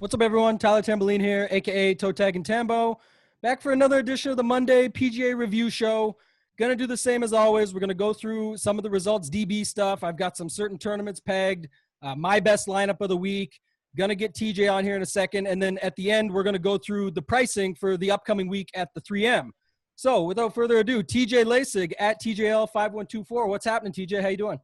What's up, everyone? Tyler Tamboline here, aka ToeTagginTambo, back for another edition of the Monday PGA Review Show. Gonna do the same as always. We're gonna go through some of the results, DB stuff. I've got some certain tournaments pegged, my best lineup of the week. Gonna get TJ on here in a second, and then at the end, we're gonna go through the pricing for the upcoming week at the 3M. So, without further ado, TJ Lasig at TJL5124. What's happening, TJ? How you doing?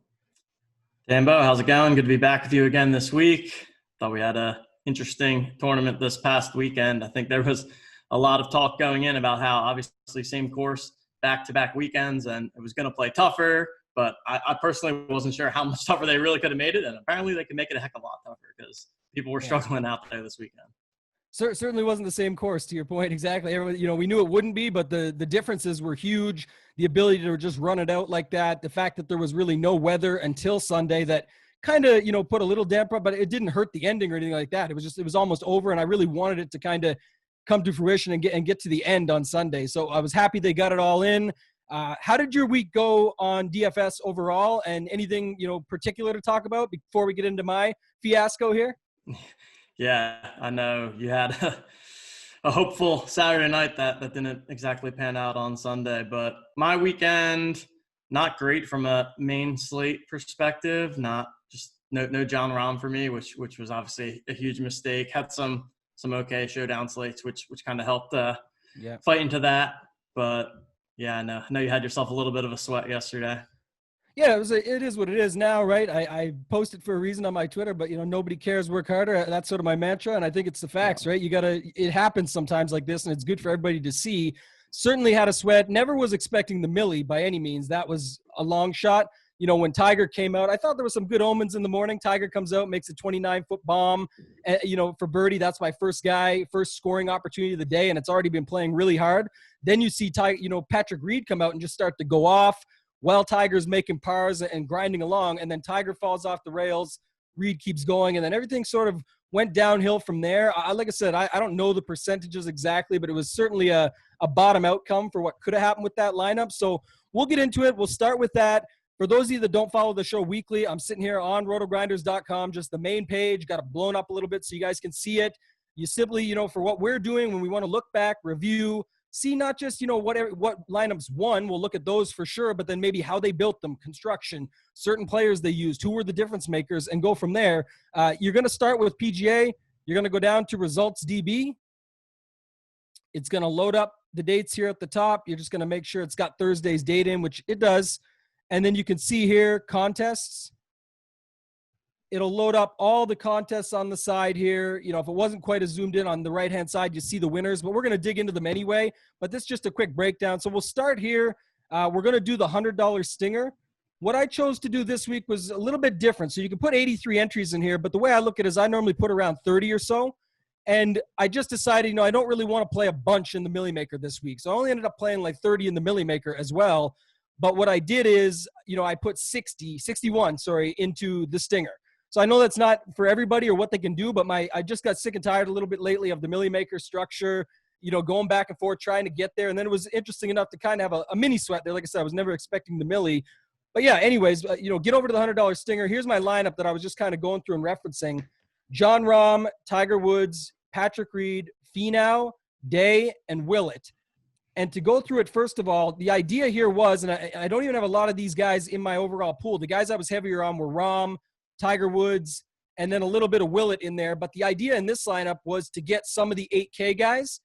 Tambo, how's it going? Good to be back with you again this week. Thought we had a interesting tournament this past weekend. I think there was a lot of talk going in about how obviously same course, back-to-back weekends, and it was going to play tougher, but I personally wasn't sure how much tougher they really could have made it, and apparently they could make it a heck of a lot tougher because people were struggling out there this weekend. Certainly wasn't the same course, to your point. Exactly. Everyone, we knew it wouldn't be, but the differences were huge. The ability to just run it out like that, the fact that there was really no weather until Sunday that kind of, put a little damper, but it didn't hurt the ending or anything like that. It was almost over, and I really wanted it to kind of come to fruition and get to the end on Sunday. So I was happy they got it all in. How did your week go on DFS overall, and anything, particular to talk about before we get into my fiasco here? Yeah, I know you had a hopeful Saturday night that didn't exactly pan out on Sunday, but my weekend, not great from a main slate perspective. Not just no John Rahm for me, which was obviously a huge mistake. Had some okay showdown slates, which kind of helped fight into that. But yeah, I know you had yourself a little bit of a sweat yesterday. Yeah, it is what it is now, right? I posted for a reason on my Twitter, but nobody cares. Work harder. That's sort of my mantra, and I think it's the facts, right? It happens sometimes like this, and it's good for everybody to see. Certainly had a sweat. Never was expecting the Millie by any means. That was a long shot. When Tiger came out, I thought there was some good omens in the morning. Tiger comes out, makes a 29-foot bomb, for birdie. That's my first scoring opportunity of the day, and it's already been playing really hard. Then you see Patrick Reed come out and just start to go off while Tiger's making pars and grinding along, and then Tiger falls off the rails. Reed keeps going, and then everything sort of went downhill from there. Like I said, I don't know the percentages exactly, but it was certainly a bottom outcome for what could have happened with that lineup. So we'll get into it. We'll start with that. For those of you that don't follow the show weekly, I'm sitting here on RotoGrinders.com, just the main page, got it blown up a little bit so you guys can see it. You simply, for what we're doing when we want to look back, review, see not just, what lineups won, we'll look at those for sure, but then maybe how they built them, construction, certain players they used, who were the difference makers, and go from there. You're going to start with PGA. You're going to go down to Results DB. It's going to load up the dates here at the top. You're just going to make sure it's got Thursday's date in, which it does. And then you can see here, contests. It'll load up all the contests on the side here. If it wasn't quite as zoomed in on the right-hand side, you see the winners, but we're going to dig into them anyway. But this is just a quick breakdown. So we'll start here. We're going to do the $100 stinger. What I chose to do this week was a little bit different. So you can put 83 entries in here, but the way I look at it is I normally put around 30 or so. And I just decided, I don't really want to play a bunch in the Millie Maker this week. So I only ended up playing like 30 in the Millie Maker as well. But what I did is, I put 61 into the stinger. So I know that's not for everybody or what they can do, but I just got sick and tired a little bit lately of the Millie Maker structure, going back and forth, trying to get there. And then it was interesting enough to kind of have a mini sweat there. Like I said, I was never expecting the Millie. But yeah, anyways, get over to the $100 stinger. Here's my lineup that I was just kind of going through and referencing. John Rahm, Tiger Woods, Patrick Reed, Finau, Day, and Willett. And to go through it, first of all, the idea here was, and I don't even have a lot of these guys in my overall pool. The guys I was heavier on were Rahm, Tiger Woods, and then a little bit of Willett in there. But the idea in this lineup was to get some of the 8K guys.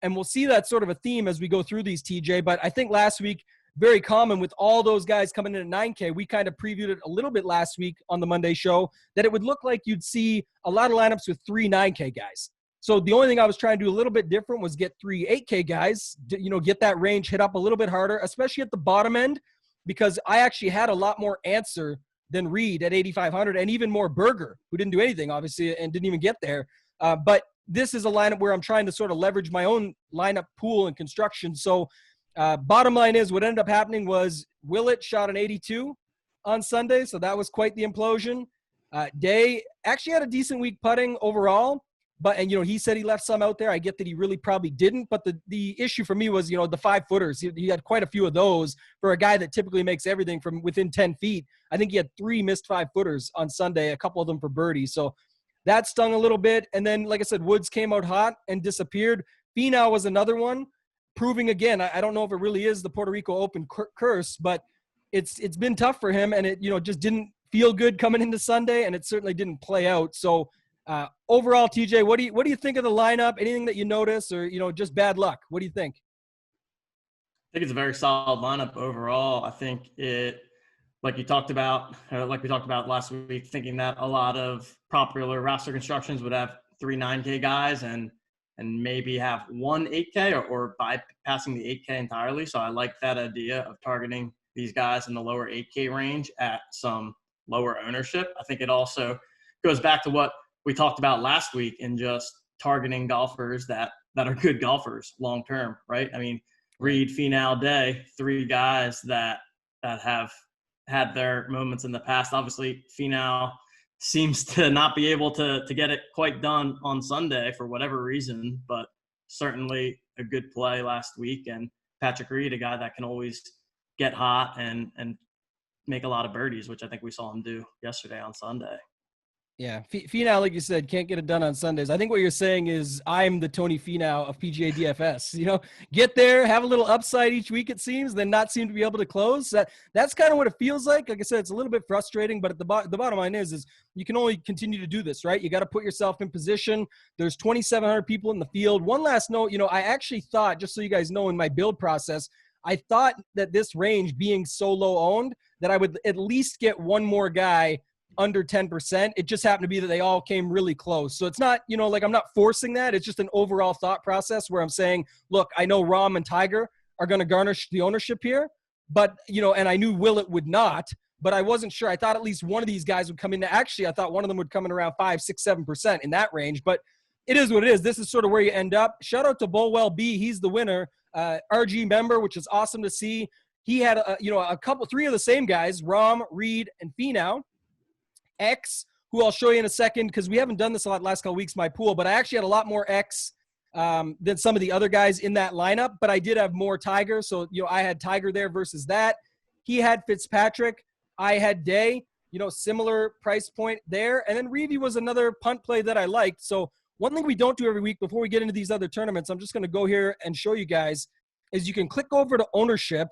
And we'll see that sort of a theme as we go through these, TJ. But I think last week, very common with all those guys coming in at 9K. We kind of previewed it a little bit last week on the Monday show, that it would look like you'd see a lot of lineups with 3 9K guys. So the only thing I was trying to do a little bit different was get 3 8K guys, get that range hit up a little bit harder, especially at the bottom end, because I actually had a lot more answer than Reed at 8,500, and even more Berger, who didn't do anything, obviously, and didn't even get there. But this is a lineup where I'm trying to sort of leverage my own lineup pool and construction. So bottom line is, what ended up happening was Willett shot an 82 on Sunday, so that was quite the implosion. Day actually had a decent week putting overall. But, he said he left some out there. I get that he really probably didn't. But the issue for me was, the 5-footers. He had quite a few of those for a guy that typically makes everything from within 10 feet. I think he had 3 missed 5-footers on Sunday, a couple of them for birdie. So that stung a little bit. And then, like I said, Woods came out hot and disappeared. Finau was another one, proving again, I don't know if it really is the Puerto Rico Open curse, but it's been tough for him, and it, you know, just didn't feel good coming into Sunday, and it certainly didn't play out. So overall, TJ, what do you think of the lineup? Anything that you notice, or, you know, just bad luck? What do you think? I think it's a very solid lineup overall. I think it, like we talked about last week, thinking that a lot of popular roster constructions would have 3 9K guys and maybe have 1 8K or bypassing the 8K entirely. So I like that idea of targeting these guys in the lower 8K range at some lower ownership. I think it also goes back to what we talked about last week in just targeting golfers that are good golfers long term, right? I mean, Reed, Finau, Day, 3 guys that have had their moments in the past. Obviously, Finau seems to not be able to get it quite done on Sunday for whatever reason, but certainly a good play last week. And Patrick Reed, a guy that can always get hot and make a lot of birdies, which I think we saw him do yesterday on Sunday. Yeah, Finau, like you said, can't get it done on Sundays. I think what you're saying is I'm the Tony Finau of PGA DFS. You know, get there, have a little upside each week, it seems, then not seem to be able to close. That's kind of what it feels like. Like I said, it's a little bit frustrating, but the bottom line is you can only continue to do this, right? You got to put yourself in position. There's 2,700 people in the field. One last note, you know, I actually thought, just so you guys know, in my build process, I thought that this range being so low owned that I would at least get one more guy under 10%. It just happened to be that they all came really close. So it's not, you know, like I'm not forcing that. It's just an overall thought process where I'm saying, look, I know Rahm and Tiger are going to garnish the ownership here, but, you know, and I knew Willett would not, but I wasn't sure. I thought at least one of these guys would come in. Actually, I thought one of them would come in around 5, 6, 7% in that range, but it is what it is. This is sort of where you end up. Shout out to Bolwell B. He's the winner. RG member, which is awesome to see. He had, three of the same guys, Rahm, Reed, and Finau. X, who I'll show you in a second, because we haven't done this a lot last couple weeks, my pool, but I actually had a lot more X than some of the other guys in that lineup, but I did have more Tiger. So, you know, I had Tiger there versus that. He had Fitzpatrick. I had Day, you know, similar price point there. And then Reevy was another punt play that I liked. So one thing we don't do every week before we get into these other tournaments, I'm just going to go here and show you guys, is you can click over to ownership,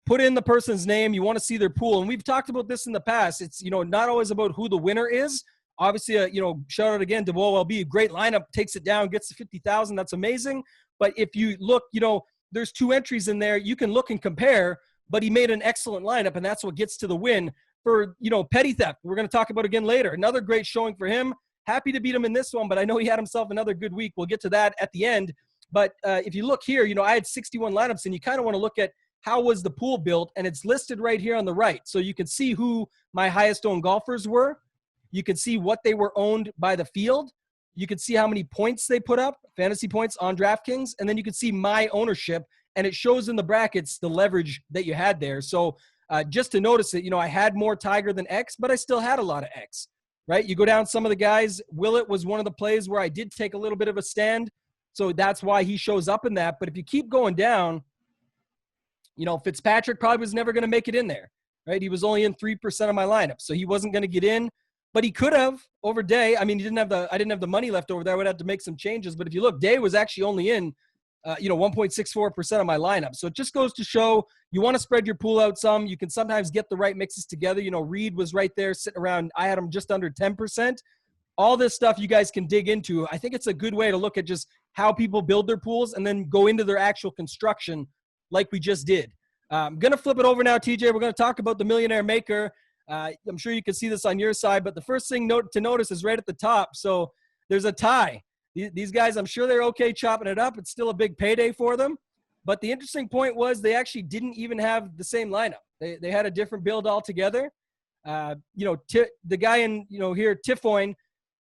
put in the person's name. You want to see their pool. And we've talked about this in the past. It's, you know, not always about who the winner is. Obviously, you know, shout out again to WLB. Great lineup, takes it down, gets to 50,000. That's amazing. But if you look, you know, there's 2 entries in there. You can look and compare, but he made an excellent lineup, and that's what gets to the win for, you know, Petty Theft. We're going to talk about again later. Another great showing for him. Happy to beat him in this one, but I know he had himself another good week. We'll get to that at the end. But if you look here, you know, I had 61 lineups, and you kind of want to look at how was the pool built, and it's listed right here on the right. So you can see who my highest owned golfers were. You can see what they were owned by the field. You can see how many points they put up, fantasy points on DraftKings, and then you can see my ownership, and it shows in the brackets the leverage that you had there. So just to notice it, you know, I had more Tiger than X, but I still had a lot of X, right? You go down some of the guys. Willett was one of the plays where I did take a little bit of a stand, so that's why he shows up in that. But if you keep going down, you know, Fitzpatrick probably was never going to make it in there, right? He was only in 3% of my lineup, so he wasn't going to get in, but he could have over Day. I mean, I didn't have the money left over there. I would have to make some changes, but if you look, Day was actually only in, 1.64% of my lineup. So it just goes to show you want to spread your pool out some. You can sometimes get the right mixes together. You know, Reed was right there sitting around. I had him just under 10%. All this stuff you guys can dig into. I think it's a good way to look at just how people build their pools and then go into their actual construction like we just did. I'm going to flip it over now, TJ. We're going to talk about the Millionaire Maker. I'm sure you can see this on your side, but the first thing to notice is right at the top. So there's a tie. These guys, I'm sure they're okay chopping it up. It's still a big payday for them. But the interesting point was they actually didn't even have the same lineup. They had a different build altogether. The guy in, here, Tifoin,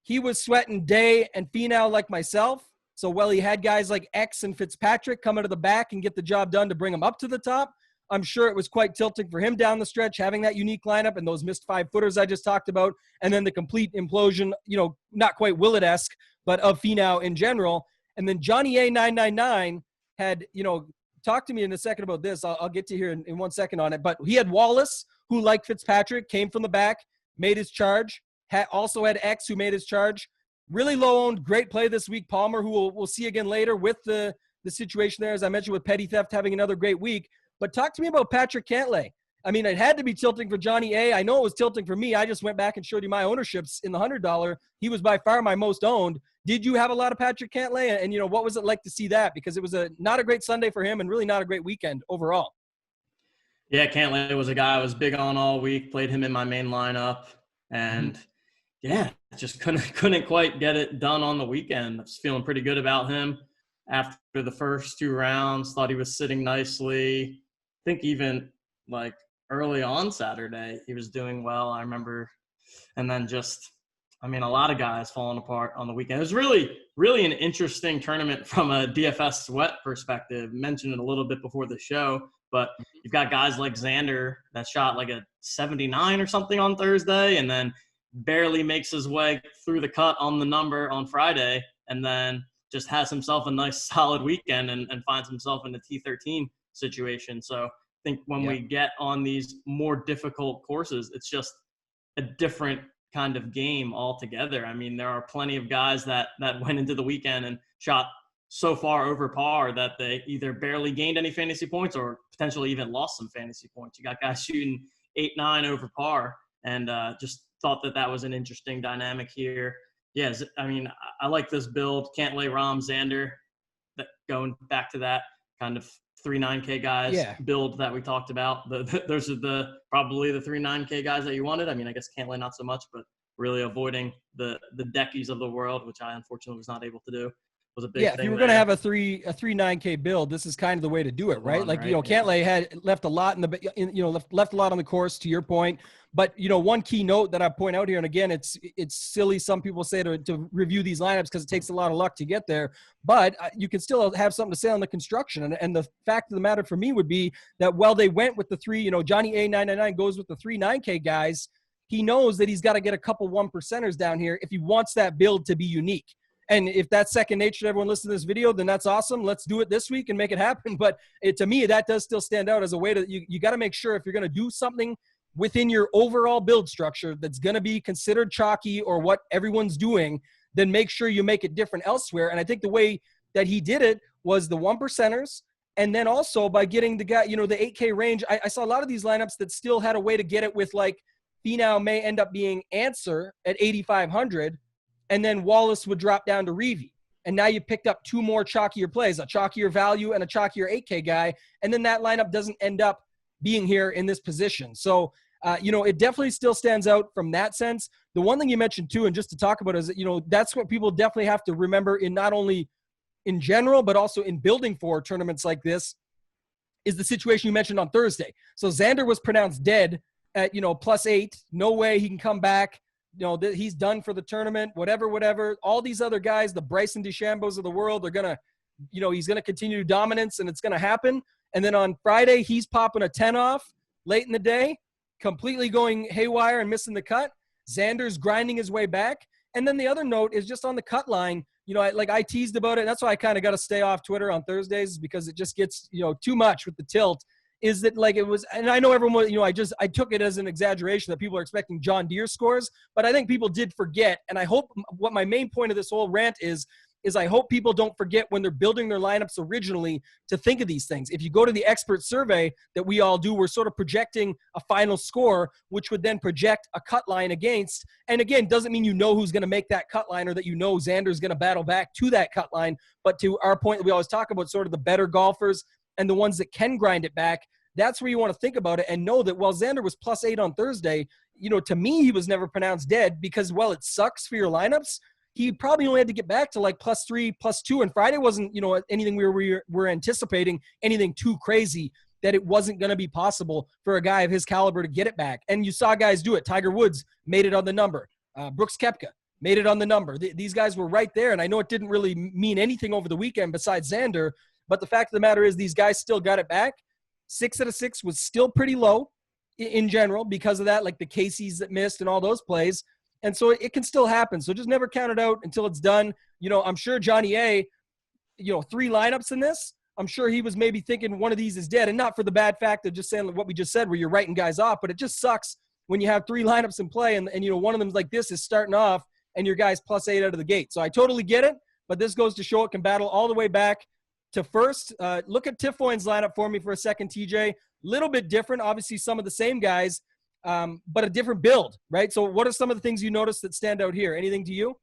he was sweating Day and Finau like myself. So while he had guys like X and Fitzpatrick come out of the back and get the job done to bring him up to the top, I'm sure it was quite tilting for him down the stretch, having that unique lineup and those missed 5-footers I just talked about, and then the complete implosion, not quite Willett-esque, but of Finau in general. And then Johnny A999 had, talk to me in a second about this. I'll get to here in 1 second on it. But he had Wallace, who, like Fitzpatrick, came from the back, made his charge. also had X who made his charge. Really low owned, great play this week. Palmer, who we'll see again later with the situation there, as I mentioned, with Petty Theft having another great week. But talk to me about Patrick Cantlay. I mean, it had to be tilting for Johnny A. I know it was tilting for me. I just went back and showed you my ownerships in the $100. He was by far my most owned. Did you have a lot of Patrick Cantlay? And, what was it like to see that? Because it was not a great Sunday for him and really not a great weekend overall. Yeah, Cantlay was a guy I was big on all week, played him in my main lineup. And, just couldn't quite get it done on the weekend. I was feeling pretty good about him after the first 2 rounds. Thought he was sitting nicely. I think even, early on Saturday, he was doing well, I remember. And then a lot of guys falling apart on the weekend. It was really, really an interesting tournament from a DFS sweat perspective. Mentioned it a little bit before the show, but you've got guys like Xander that shot like a 79 or something on Thursday and then barely makes his way through the cut on the number on Friday and then just has himself a nice solid weekend and finds himself in a T13 situation. So I think when we get on these more difficult courses, it's just a different kind of game altogether. I mean, there are plenty of guys that went into the weekend and shot so far over par that they either barely gained any fantasy points or potentially even lost some fantasy points. You got guys shooting 8-9 over par, and just thought that was an interesting dynamic here. Yes, I mean, I like this build. Cantlay, Rahm, Xander, going back to that kind of 3-9K guys build that we talked about. Those are probably the 3-9K guys that you wanted. I mean, I guess Cantlay not so much, but really avoiding the Deckies of the world, which I unfortunately was not able to do. Was a big thing. If you were going to have a 3-9K build, this is kind of the way to do it, right? Cantlay had left a lot left a lot on the course, to your point. But one key note that I point out here, and again, it's silly. Some people say to review these lineups because it takes a lot of luck to get there. But you can still have something to say on the construction. And the fact of the matter for me would be that while they went with the Johnny A 999 goes with the 3-9K guys, he knows that he's got to get a couple 1%ers down here if he wants that build to be unique. And if that's second nature to everyone listening to this video, then that's awesome. Let's do it this week and make it happen. But to me, that does still stand out as a way to, you got to make sure if you're going to do something within your overall build structure that's going to be considered chalky or what everyone's doing, then make sure you make it different elsewhere. And I think the way that he did it was the 1%ers. And then also by getting the guy, the 8K range, I saw a lot of these lineups that still had a way to get it with Finau may end up being Answer at 8,500. And then Wallace would drop down to Reavie. And now you picked up 2 more chalkier plays, a chalkier value and a chalkier 8K guy. And then that lineup doesn't end up being here in this position. So, it definitely still stands out from that sense. The one thing you mentioned too, and just to talk about is that, that's what people definitely have to remember in not only in general, but also in building for tournaments like this is the situation you mentioned on Thursday. So Xander was pronounced dead at, +8. No way he can come back. He's done for the tournament, whatever. All these other guys, the Bryson DeChambos of the world, are going to, he's going to continue dominance and it's going to happen. And then on Friday, he's popping a 10 off late in the day, completely going haywire and missing the cut. Xander's grinding his way back. And then the other note is just on the cut line, I teased about it. And that's why I kind of got to stay off Twitter on Thursdays because it just gets, too much with the tilt. Is that it was, and I know everyone, I took it as an exaggeration that people are expecting John Deere scores, but I think people did forget. And I hope what my main point of this whole rant is I hope people don't forget when they're building their lineups originally to think of these things. If you go to the expert survey that we all do, we're sort of projecting a final score, which would then project a cut line against. And again, doesn't mean who's going to make that cut line or that Xander's going to battle back to that cut line. But to our point that we always talk about, sort of the better golfers and the ones that can grind it back, that's where you want to think about it and know that while Xander was +8 on Thursday, to me, he was never pronounced dead because while it sucks for your lineups, he probably only had to get back to +3, +2. And Friday wasn't, anything we were anticipating, anything too crazy that it wasn't going to be possible for a guy of his caliber to get it back. And you saw guys do it. Tiger Woods made it on the number. Brooks Koepka made it on the number. These guys were right there. And I know it didn't really mean anything over the weekend besides Xander, but the fact of the matter is these guys still got it back. 6 out of 6 was still pretty low in general because of that, like the Caseys that missed and all those plays. And so it can still happen. So just never count it out until it's done. I'm sure Johnny A, 3 lineups in this, I'm sure he was maybe thinking one of these is dead. And not for the bad fact of just saying what we just said where you're writing guys off, but it just sucks when you have 3 lineups in play and one of them like this is starting off and your guy's +8 out of the gate. So I totally get it, but this goes to show it can battle all the way back to first. Look at Tiffoin's lineup for me for a second, TJ. Little bit different, obviously some of the same guys, but a different build, right? So what are some of the things you noticed that stand out here? Anything to you?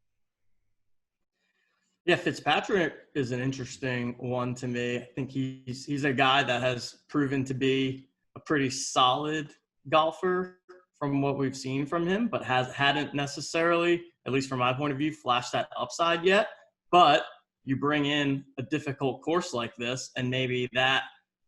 Yeah, Fitzpatrick is an interesting one to me. I think he's a guy that has proven to be a pretty solid golfer from what we've seen from him, but hadn't necessarily, at least from my point of view, flashed that upside yet. But you bring in a difficult course like this, and maybe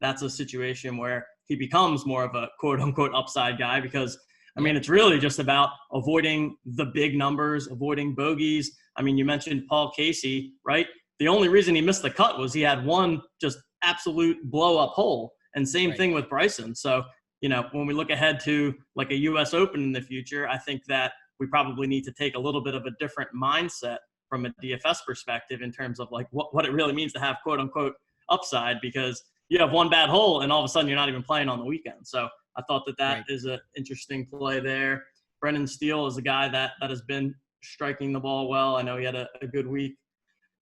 that's a situation where he becomes more of a quote-unquote upside guy because, I mean, it's really just about avoiding the big numbers, avoiding bogeys. I mean, you mentioned Paul Casey, right? The only reason he missed the cut was he had one just absolute blow-up hole, and same thing with Bryson. So, when we look ahead to like a U.S. Open in the future, I think that we probably need to take a little bit of a different mindset from a DFS perspective in terms of like what it really means to have quote-unquote upside, because you have one bad hole and all of a sudden you're not even playing on the weekend. So I thought that is an interesting play there. Brendan Steele is a guy that has been striking the ball well. I know he had a good week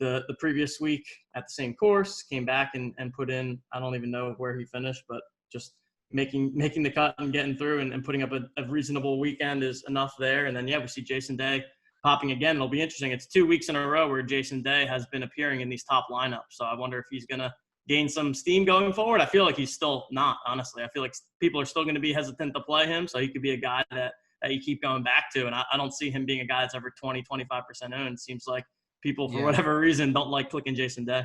the previous week at the same course, came back and put in, I don't even know where he finished, but just making the cut and getting through and putting up a reasonable weekend is enough there. And then, we see Jason Day popping again. It'll be interesting. It's 2 weeks in a row where Jason Day has been appearing in these top lineups. So I wonder if he's going to gain some steam going forward. I feel like he's still not, honestly. I feel like people are still going to be hesitant to play him. So he could be a guy that you keep going back to. And I don't see him being a guy that's ever 20, 25% owned. It seems like people, for whatever reason, don't like clicking Jason Day.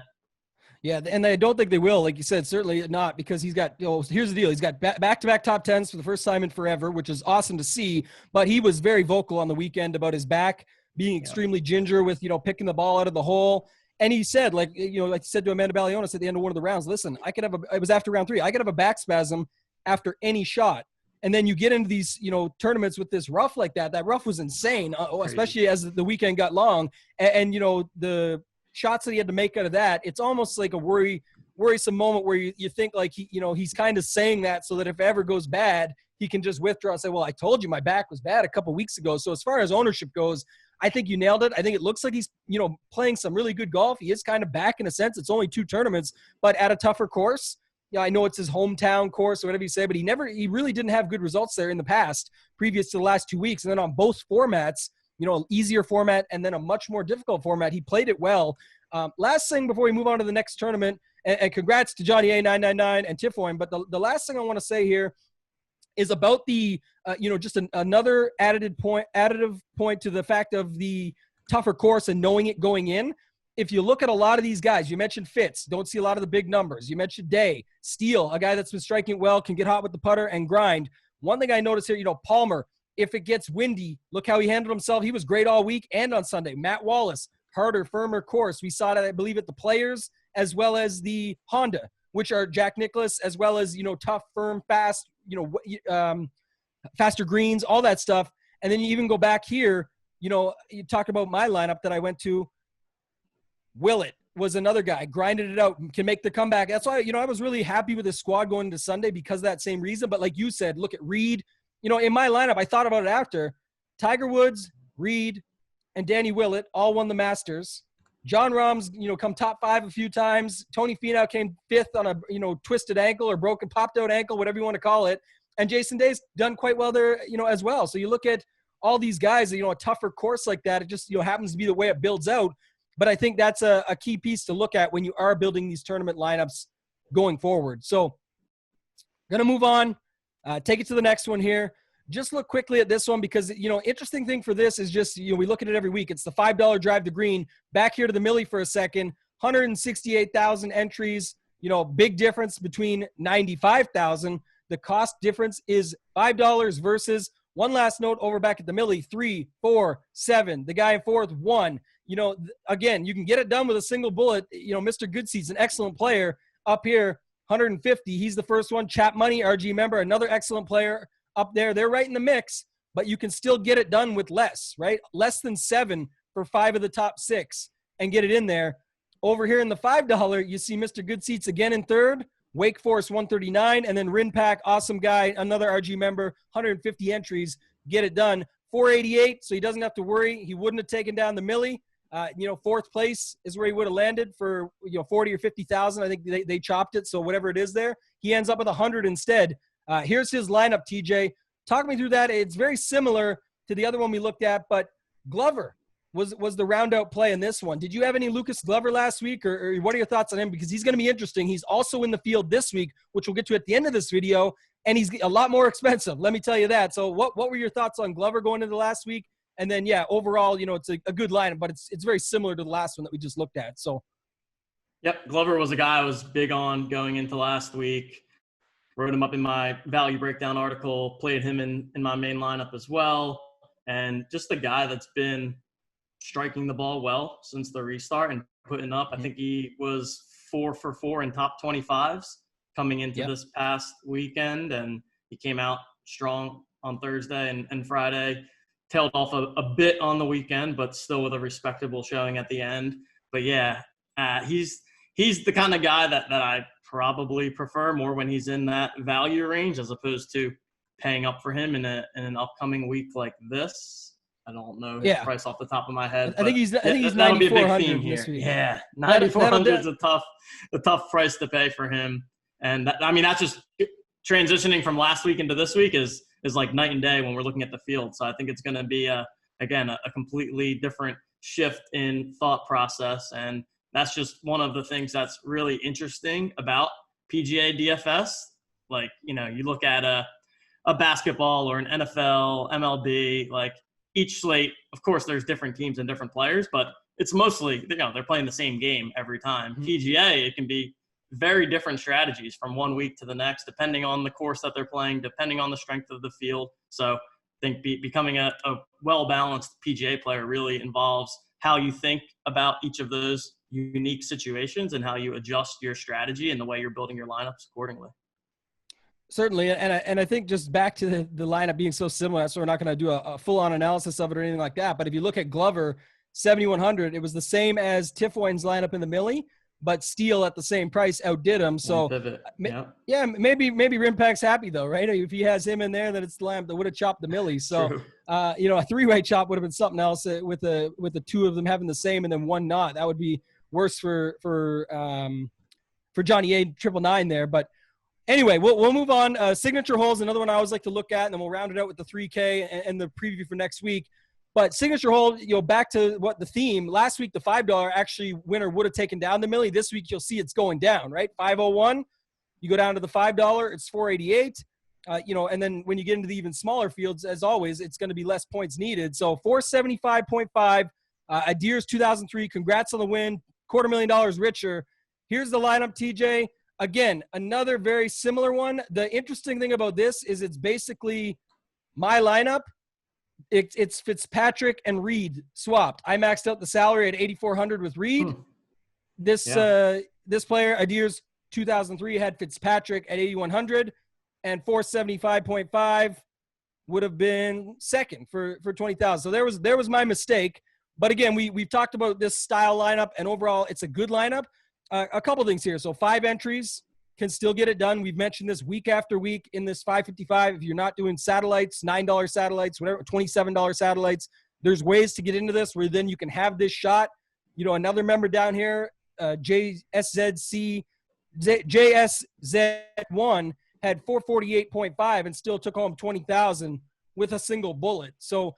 Yeah, and I don't think they will. Like you said, certainly not, because he's got, here's the deal. He's got back-to-back top 10s for the first time in forever, which is awesome to see. But he was very vocal on the weekend about his back being extremely ginger with, picking the ball out of the hole. And he said, like he said to Amanda Balionis at the end of one of the rounds, listen, it was after round 3. I could have a back spasm after any shot. And then you get into these, tournaments with this rough like that. That rough was insane, especially as the weekend got long. And the shots that he had to make out of that, it's almost like a worrisome moment where you think like he's kind of saying that so that if it ever goes bad, he can just withdraw and say, well, I told you my back was bad a couple weeks ago. So as far as ownership goes, I think you nailed it. I think it looks like he's, playing some really good golf. He is kind of back in a sense. It's only 2 tournaments, but at a tougher course. Yeah, I know it's his hometown course or whatever you say, but he really didn't have good results there in the past, previous to the last 2 weeks. And then on both formats, easier format and then a much more difficult format, he played it well. Last thing before we move on to the next tournament, and congrats to Johnny A999 and Tiffoin, but the last thing I want to say here is about the, just another additive point to the fact of the tougher course and knowing it going in. If you look at a lot of these guys, you mentioned Fitz, don't see a lot of the big numbers. You mentioned Day, Steele, a guy that's been striking well, can get hot with the putter and grind. One thing I noticed here, Palmer, if it gets windy, look how he handled himself. He was great all week and on Sunday. Matt Wallace, harder, firmer course. We saw that, I believe, at the Players as well as the Honda, which are Jack Nicklaus, as well as, tough, firm, fast, faster greens, all that stuff. And then you even go back here, you talk about my lineup that I went to. Willett was another guy, grinded it out, can make the comeback. That's why, I was really happy with his squad going into Sunday because of that same reason. But like you said, look at Reed. In my lineup, I thought about it after. Tiger Woods, Reed, and Danny Willett all won the Masters. John Rahm's, come top 5 a few times. Tony Finau came 5th on a, twisted ankle or popped out ankle, whatever you want to call it. And Jason Day's done quite well there, as well. So you look at all these guys, a tougher course like that, it just, happens to be the way it builds out. But I think that's a key piece to look at when you are building these tournament lineups going forward. So going to move on, take it to the next one here. Just look quickly at this one because, interesting thing for this is just, we look at it every week. It's the $5 drive to green. Back here to the Millie for a second, 168,000 entries, big difference between 95,000. The cost difference is $5 versus, one last note over back at the Millie, 3, 4, 7. The guy in 4th, 1. Again, you can get it done with a single bullet. Mr. Goodseat's an excellent player up here, 150. He's the first one. Chap Money, RG member, another excellent player up there. They're right in the mix, but you can still get it done with less, right? Less than 7 for 5 of the top 6 and get it in there. Over here in the $5, you see Mr. Goodseat's again in 3rd, Wake Forest 139, and then Rinpack, awesome guy, another RG member, 150 entries, get it done. 488, so he doesn't have to worry. He wouldn't have taken down the Millie. Fourth place is where he would have landed for 40 or 50,000. I think they chopped it, so whatever it is there, he ends up with 100 instead. Here's his lineup, TJ. Talk me through that. It's very similar to the other one we looked at, but Glover was the round-out play in this one. Did you have any Lucas Glover last week, or what are your thoughts on him? Because he's going to be interesting. He's also in the field this week, which we'll get to at the end of this video, and he's a lot more expensive. Let me tell you that. So what were your thoughts on Glover going into the last week? And then, overall, it's a good lineup, but it's very similar to the last one that we just looked at. So, yep, Glover was a guy I was big on going into last week. Wrote him up in my value breakdown article, played him in my main lineup as well. And just a guy that's been striking the ball well since the restart and putting up. I think he was 4 for 4 in top 25s coming into this past weekend. And he came out strong on Thursday and Friday. Tailed off a bit on the weekend, but still with a respectable showing at the end. But he's the kind of guy that I probably prefer more when he's in that value range as opposed to paying up for him in an upcoming week like this. I don't know his price off the top of my head. I think he's that'll be a big theme here. This week. Yeah, 9,400 is a tough price to pay for him. And that's just transitioning from last week into this week is like night and day when we're looking at the field. So I think it's going to be a completely different shift in thought process. And that's just one of the things that's really interesting about PGA DFS. Like, you look at a basketball or an NFL, MLB, like each slate, of course there's different teams and different players, but it's mostly, they're playing the same game every time. Mm-hmm. PGA, it can be very different strategies from one week to the next, depending on the course that they're playing, depending on the strength of the field. So I think becoming a well-balanced PGA player really involves how you think about each of those unique situations and how you adjust your strategy and the way you're building your lineups accordingly. Certainly, and I think just back to the lineup being so similar, so we're not going to do a full-on analysis of it or anything like that, but if you look at Glover, 7,100, it was the same as Tiffwein's lineup in the Millie, but Steele at the same price outdid him. So maybe Rimpack's happy though, right? If he has him in there, then it's the lamp that would have chopped the Millie. So a three-way chop would have been something else with the two of them having the same and then one not. That would be worse for Johnny A 999 there. But anyway, we'll move on. Signature holes, another one I always like to look at, and then we'll round it out with the 3K and the preview for next week. But signature hole, back to what the theme. Last week, the $5 actually winner would have taken down the Millie. This week, you'll see it's going down, right? 501, you go down to the $5, it's 488. And then when you get into the even smaller fields, as always, it's going to be less points needed. So 475.5, Adir's 2003. Congrats on the win. $250,000 richer. Here's the lineup, TJ. Again, another very similar one. The interesting thing about this is it's basically my lineup. It's Fitzpatrick and Reed swapped. I maxed out the salary at 8,400 with Reed. This player, Adir's 2003, had Fitzpatrick at 8,100, and 475.5 would have been second for 20,000. So there was my mistake. But again, we've talked about this style lineup, and overall, it's a good lineup. A couple things here. So 5 entries can still get it done. We've mentioned this week after week in this 555. If you're not doing satellites, $9 satellites, whatever, $27 satellites, there's ways to get into this where then you can have this shot. Another member down here, JSZ1 had 448.5 and still took home 20,000 with a single bullet. So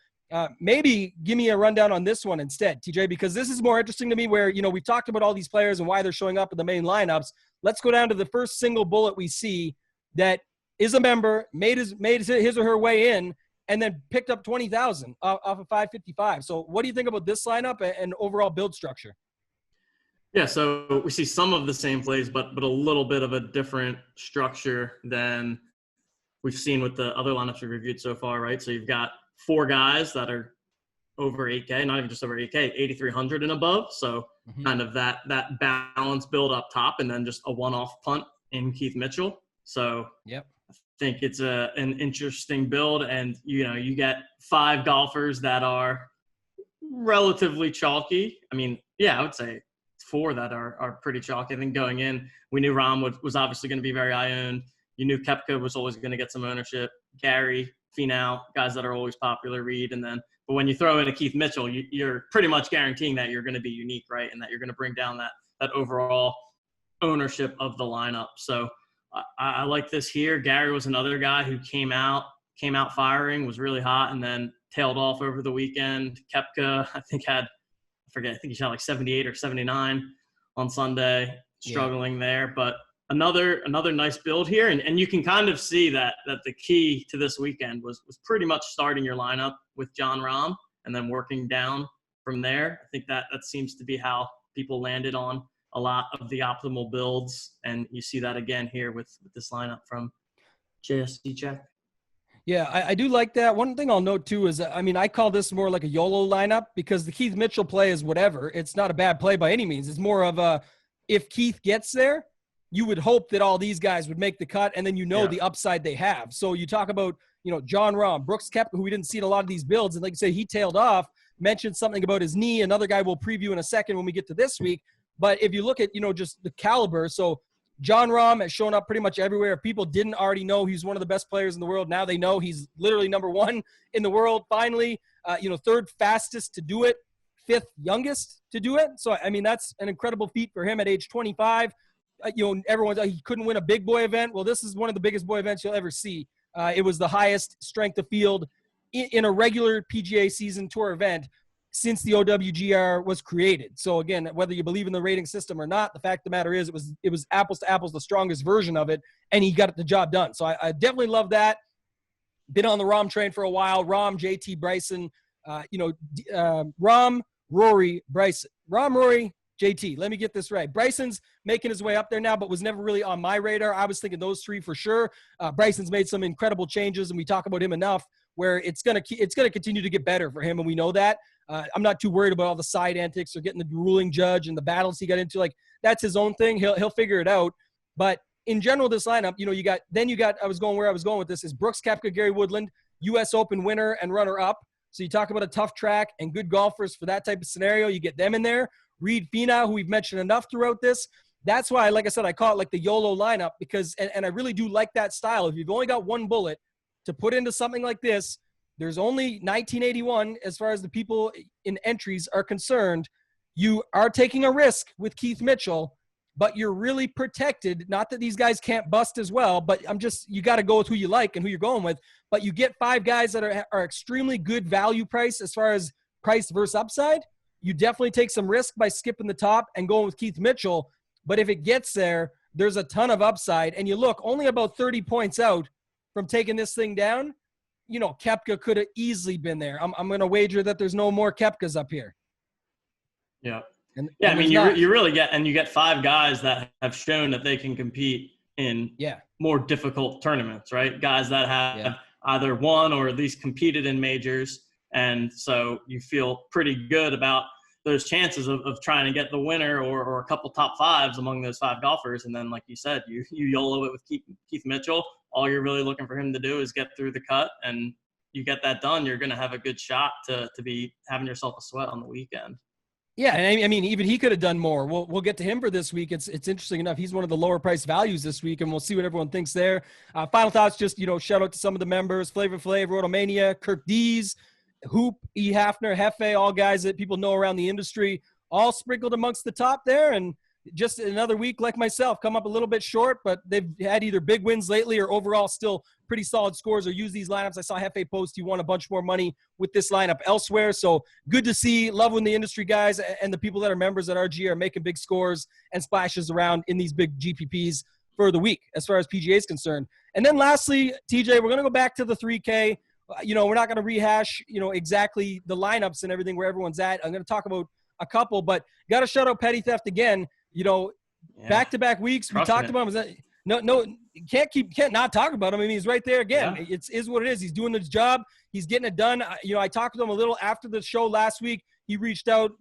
maybe give me a rundown on this one instead, TJ, because this is more interesting to me where, we've talked about all these players and why they're showing up in the main lineups. Let's go down to the first single bullet we see that is a member, made his or her way in, and then picked up 20,000 off of 555. So what do you think about this lineup and overall build structure? Yeah, so we see some of the same plays, but a little bit of a different structure than we've seen with the other lineups we've reviewed so far, right? So you've got 4 guys that are over 8K, not even just over 8K, 8,300 and above. So kind of that balance build up top, and then just a one-off punt in Keith Mitchell. So I think it's an interesting build, and you get 5 golfers that are relatively chalky. I mean, I would say it's four that are pretty chalky. I think going in, we knew Rahm was obviously going to be very high owned. You knew Koepka was always going to get some ownership. Gary, Finau, guys that are always popular, Reed, but when you throw in a Keith Mitchell, you're pretty much guaranteeing that you're going to be unique, right? And that you're going to bring down that overall ownership of the lineup. So I like this here. Gary was another guy who came out firing, was really hot, and then tailed off over the weekend. Koepka, I think he shot like 78 or 79 on Sunday, struggling there. But another nice build here. And you can kind of see that the key to this weekend was pretty much starting your lineup with Jon Rahm and then working down from there. I think that seems to be how people landed on a lot of the optimal builds. And you see that again here with this lineup from JSC Check. Yeah, I do like that. One thing I'll note too is, I call this more like a YOLO lineup because the Keith Mitchell play is whatever. It's not a bad play by any means. It's more of if Keith gets there, you would hope that all these guys would make the cut, and then the upside they have. So you talk about, Jon Rahm, Brooks Koepka, who we didn't see in a lot of these builds, and like you say, he tailed off, mentioned something about his knee. Another guy we'll preview in a second when we get to this week. But if you look at, just the caliber, so Jon Rahm has shown up pretty much everywhere. If people didn't already know he's one of the best players in the world, now they know he's literally number one in the world. Finally, third fastest to do it, fifth youngest to do it. So, that's an incredible feat for him at age 25. Everyone's he couldn't win a big boy event. Well, this is one of the biggest boy events you'll ever see. It was the highest strength of field in a regular PGA season tour event since the OWGR was created. So again, whether you believe in the rating system or not, the fact of the matter is it was apples to apples, the strongest version of it, and he got the job done. So I definitely love that. Been on the Rahm train for a while. Rahm, JT, Bryson, Rahm, Rory, Bryson. Rahm, Rory, JT. Let me get this right. Bryson's making his way up there now, but was never really on my radar. I was thinking those three for sure. Bryson's made some incredible changes, and we talk about him enough where it's gonna continue to get better for him, and we know that. I'm not too worried about all the side antics or getting the ruling judge and the battles he got into. Like, that's his own thing. He'll figure it out. But in general, this lineup, you got I was going with this is Brooks Koepka, Gary Woodland, U.S. Open winner and runner up. So you talk about a tough track and good golfers for that type of scenario. You get them in there. Reed, Finau, who we've mentioned enough throughout this. That's why, like I said, I call it like the YOLO lineup because, and I really do like that style. If you've only got one bullet to put into something like this, there's only 1981 as far as the people in entries are concerned. You are taking a risk with Keith Mitchell, but you're really protected. Not that these guys can't bust as well, but you got to go with who you like and who you're going with. But you get five guys that are extremely good value price as far as price versus upside. You definitely take some risk by skipping the top and going with Keith Mitchell. But if it gets there, there's a ton of upside. And you look, only about 30 points out from taking this thing down. Koepka could have easily been there. I'm going to wager that there's no more Koepkas up here. Yeah. And you really get five guys that have shown that they can compete in more difficult tournaments, right? Guys that have either won or at least competed in majors. And so you feel pretty good about those chances of trying to get the winner or a couple top fives among those five golfers. And then, like you said, you YOLO it with Keith Mitchell. All you're really looking for him to do is get through the cut, and you get that done, you're going to have a good shot to be having yourself a sweat on the weekend. Yeah, and even he could have done more. We'll get to him for this week. It's interesting enough. He's one of the lower price values this week, and we'll see what everyone thinks there. Final thoughts, just shout out to some of the members: Flavor Flav, Rotomania, Kirk Dees, Hoop, E. Hafner, Hefe, all guys that people know around the industry, all sprinkled amongst the top there. And just another week like myself, come up a little bit short, but they've had either big wins lately or overall still pretty solid scores or use these lineups. I saw Hefe post he won a bunch more money with this lineup elsewhere. So good to see. Love when the industry guys and the people that are members at RG are making big scores and splashes around in these big GPPs for the week as far as PGA is concerned. And then lastly, TJ, we're going to go back to the 3K. We're not going to rehash, exactly the lineups and everything where everyone's at. I'm going to talk about a couple, but got to shout out Petty Theft again. Back-to-back weeks, we talked about him. No, can't not talk about him. He's right there again. Yeah. It is what it is. He's doing his job. He's getting it done. I talked to him a little after the show last week. He reached out,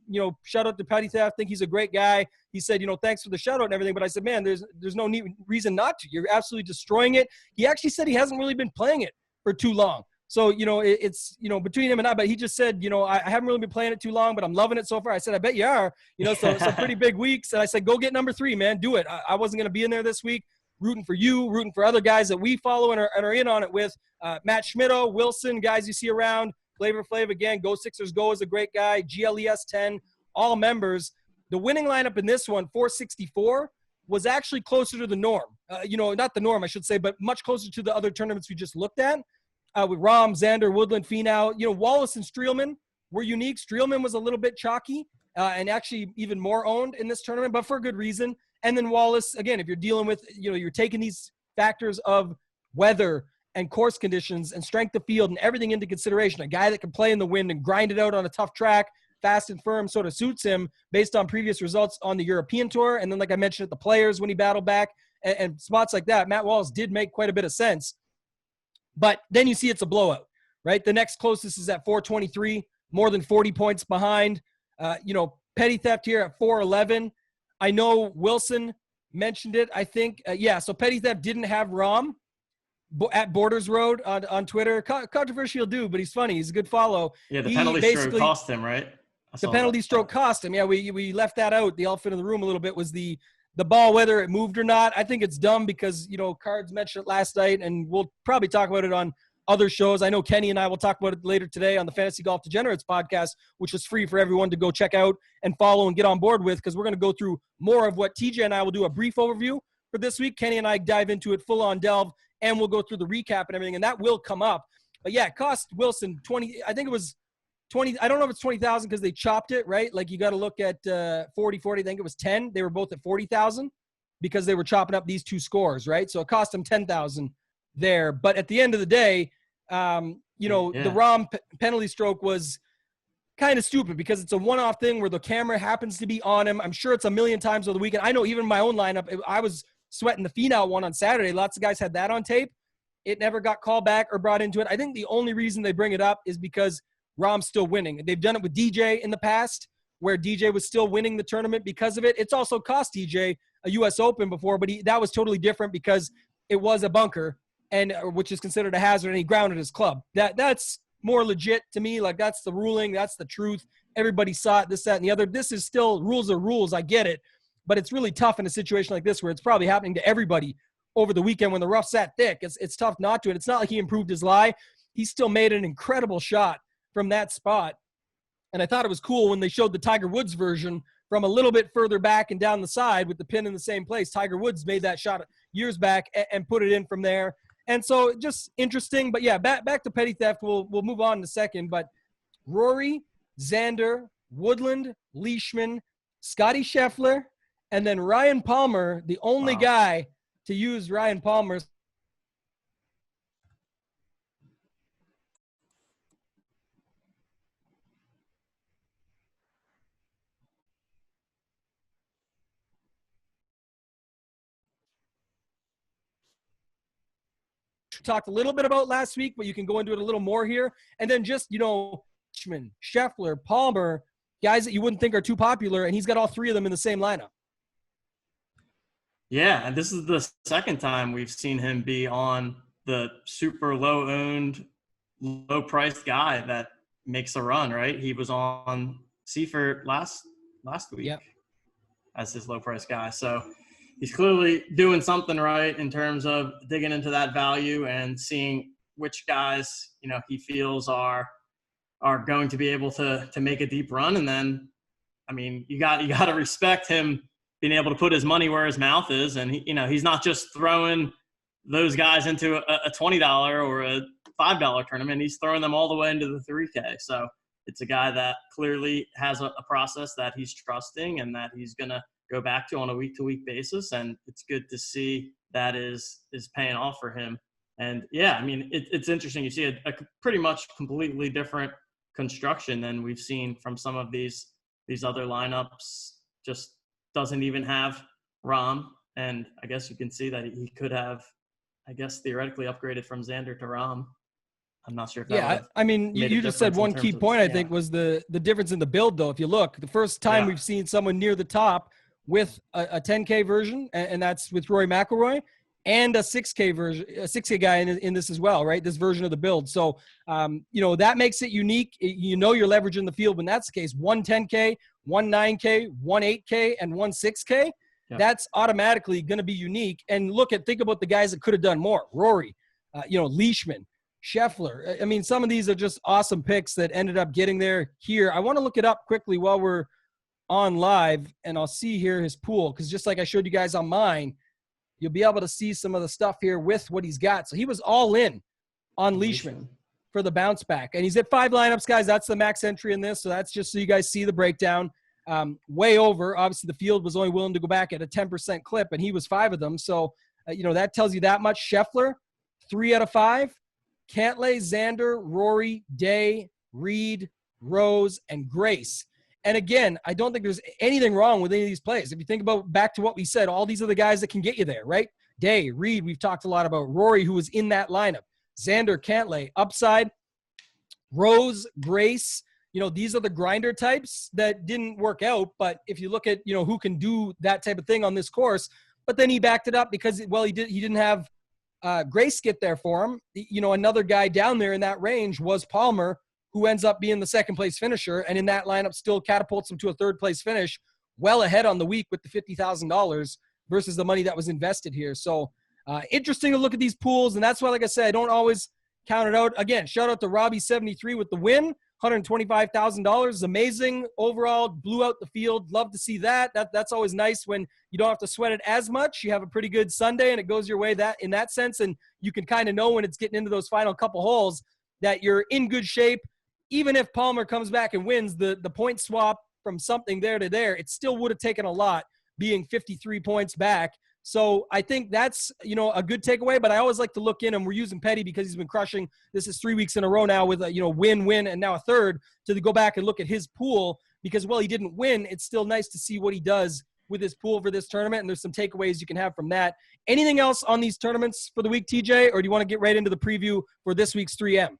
shout out to Petty Theft. I think he's a great guy. He said, thanks for the shout out and everything. But I said, man, there's no reason not to. You're absolutely destroying it. He actually said he hasn't really been playing it for too long. So, it's, between him and I, but he just said, I haven't really been playing it too long, but I'm loving it so far. I said, I bet you are, so some pretty big weeks. And I said, go get number 3, man, do it. I wasn't going to be in there this week, rooting for you, rooting for other guys that we follow and are in on it with. Matt Schmitto, Wilson, guys you see around, Flavor Flav again, Go Sixers Go is a great guy, GLES 10, all members. The winning lineup in this one, 464, was actually closer to the norm. Not the norm, I should say, but much closer to the other tournaments we just looked at. With Rahm, Xander, Woodland, Finau. Wallace and Streelman were unique. Streelman was a little bit chalky and actually even more owned in this tournament, but for a good reason. And then Wallace, again, if you're dealing with, you're taking these factors of weather and course conditions and strength of field and everything into consideration, a guy that can play in the wind and grind it out on a tough track, fast and firm, sort of suits him based on previous results on the European Tour. And then, like I mentioned, at the Players when he battled back and spots like that, Matt Wallace did make quite a bit of sense. But then you see it's a blowout, right? The next closest is at 423, more than 40 points behind. Petty Theft here at 411. I know Wilson mentioned it, I think. So Petty Theft didn't have Rahm at Borders Road on Twitter. Controversial dude, but he's funny. He's a good follow. Yeah, the penalty stroke cost him, right? The penalty stroke cost him. Yeah, we left that out. The elephant in the room a little bit was the ball, whether it moved or not. I think it's dumb because, Cards mentioned it last night, and we'll probably talk about it on other shows. I know Kenny and I will talk about it later today on the Fantasy Golf Degenerates podcast, which is free for everyone to go check out and follow and get on board with, because we're going to go through more of what TJ and I will do a brief overview for this week. Kenny and I dive into it full on delve, and we'll go through the recap and everything, and that will come up. But yeah, it cost Wilson 20. I think it was 20. I don't know if it's 20,000 because they chopped it, right? Like you got to look at 40. I think it was 10. They were both at 40,000 because they were chopping up these two scores, right? So it cost them 10,000 there. But at the end of the day, the Rahm penalty stroke was kind of stupid because it's a one-off thing where the camera happens to be on him. I'm sure it's a million times over the weekend. I know even my own lineup, I was sweating the Finau one on Saturday. Lots of guys had that on tape. It never got called back or brought into it. I think the only reason they bring it up is because Rahm's still winning. They've done it with DJ in the past where DJ was still winning the tournament because of it. It's also cost DJ a U.S. Open before, but that was totally different because it was a bunker, and which is considered a hazard, and he grounded his club. That's more legit to me. Like, that's the ruling. That's the truth. Everybody saw it, this, that, and the other. This is still rules are rules. I get it. But it's really tough in a situation like this where it's probably happening to everybody over the weekend when the rough sat thick. It's tough not to. And it's not like he improved his lie. He still made an incredible shot from that spot. And I thought it was cool when they showed the Tiger Woods version from a little bit further back and down the side with the pin in the same place. Tiger Woods made that shot years back and put it in from there. And so just interesting. But yeah, back to Petty Theft. We'll move on in a second. But Rory, Xander, Woodland, Leishman, Scotty Scheffler, and then Ryan Palmer, the only guy to use Ryan Palmer's. Talked a little bit about last week, but you can go into it a little more here. And then just, Leishman, Scheffler, Palmer, guys that you wouldn't think are too popular, and he's got all three of them in the same lineup. Yeah, and this is the second time we've seen him be on the super low-owned, low-priced guy that makes a run, right? He was on Seifert last week as his low-priced guy. So he's clearly doing something right in terms of digging into that value and seeing which guys, he feels are going to be able to make a deep run. And then, I mean, you got to respect him being able to put his money where his mouth is. And, he's not just throwing those guys into a $20 or a $5 tournament. He's throwing them all the way into the 3K. So it's a guy that clearly has a process that he's trusting and that he's going to go back to on a week-to-week basis. And it's good to see that is paying off for him. And, yeah, I mean, it's interesting. You see a pretty much completely different construction than we've seen from some of these other lineups. Just doesn't even have Rahm, and I guess you can see that he could have, I guess, theoretically upgraded from Xander to Rahm. I'm not sure if that I mean, you just said one key point, I think, was the difference in the build, though. If you look, the first time we've seen someone near the top with a 10K version, and that's with Rory McIlroy, and a 6K version, a 6K guy in this as well, right? This version of the build. So, that makes it unique. You're leveraging the field when that's the case. 1 10K, 1 9K, 1 8K, and 1 6K. Yeah. That's automatically going to be unique. And think about the guys that could have done more. Rory, Leishman, Scheffler. I mean, some of these are just awesome picks that ended up getting there here. I want to look it up quickly while we're on live, and I'll see here his pool, because just like I showed you guys on mine, you'll be able to see some of the stuff here with what he's got. So he was all in on Leishman for the bounce back. And he's at 5 lineups, guys. That's the max entry in this. So that's just so you guys see the breakdown. Way over. Obviously, the field was only willing to go back at a 10% clip, and he was 5 of them. So, that tells you that much. Scheffler, 3 out of 5. Cantlay, Xander, Rory, Day, Reed, Rose, and Grace. And again, I don't think there's anything wrong with any of these plays. If you think about back to what we said, all these are the guys that can get you there, right? Day, Reed, we've talked a lot about. Rory, who was in that lineup. Xander, Cantlay, upside. Rose, Grace. These are the grinder types that didn't work out. But if you look at, who can do that type of thing on this course, but then he backed it up because, he didn't have Grace get there for him. Another guy down there in that range was Palmer, who ends up being the second place finisher, and in that lineup still catapults him to a third place finish, well ahead on the week with the $50,000 versus the money that was invested here. So interesting to look at these pools, and that's why, like I said, I don't always count it out. Again, shout out to Robbie73 with the win, $125,000. Amazing overall, blew out the field. Love to see that. That's always nice when you don't have to sweat it as much. You have a pretty good Sunday, and it goes your way in that sense, and you can kind of know when it's getting into those final couple holes that you're in good shape. Even if Palmer comes back and wins the point swap from something there to there, it still would have taken a lot being 53 points back. So I think that's, a good takeaway, but I always like to look in, and we're using Petty because he's been crushing. This is 3 weeks in a row now with a, win, and now a third, to go back and look at his pool, because while he didn't win, it's still nice to see what he does with his pool for this tournament. And there's some takeaways you can have from that. Anything else on these tournaments for the week, TJ, or do you want to get right into the preview for this week's 3M?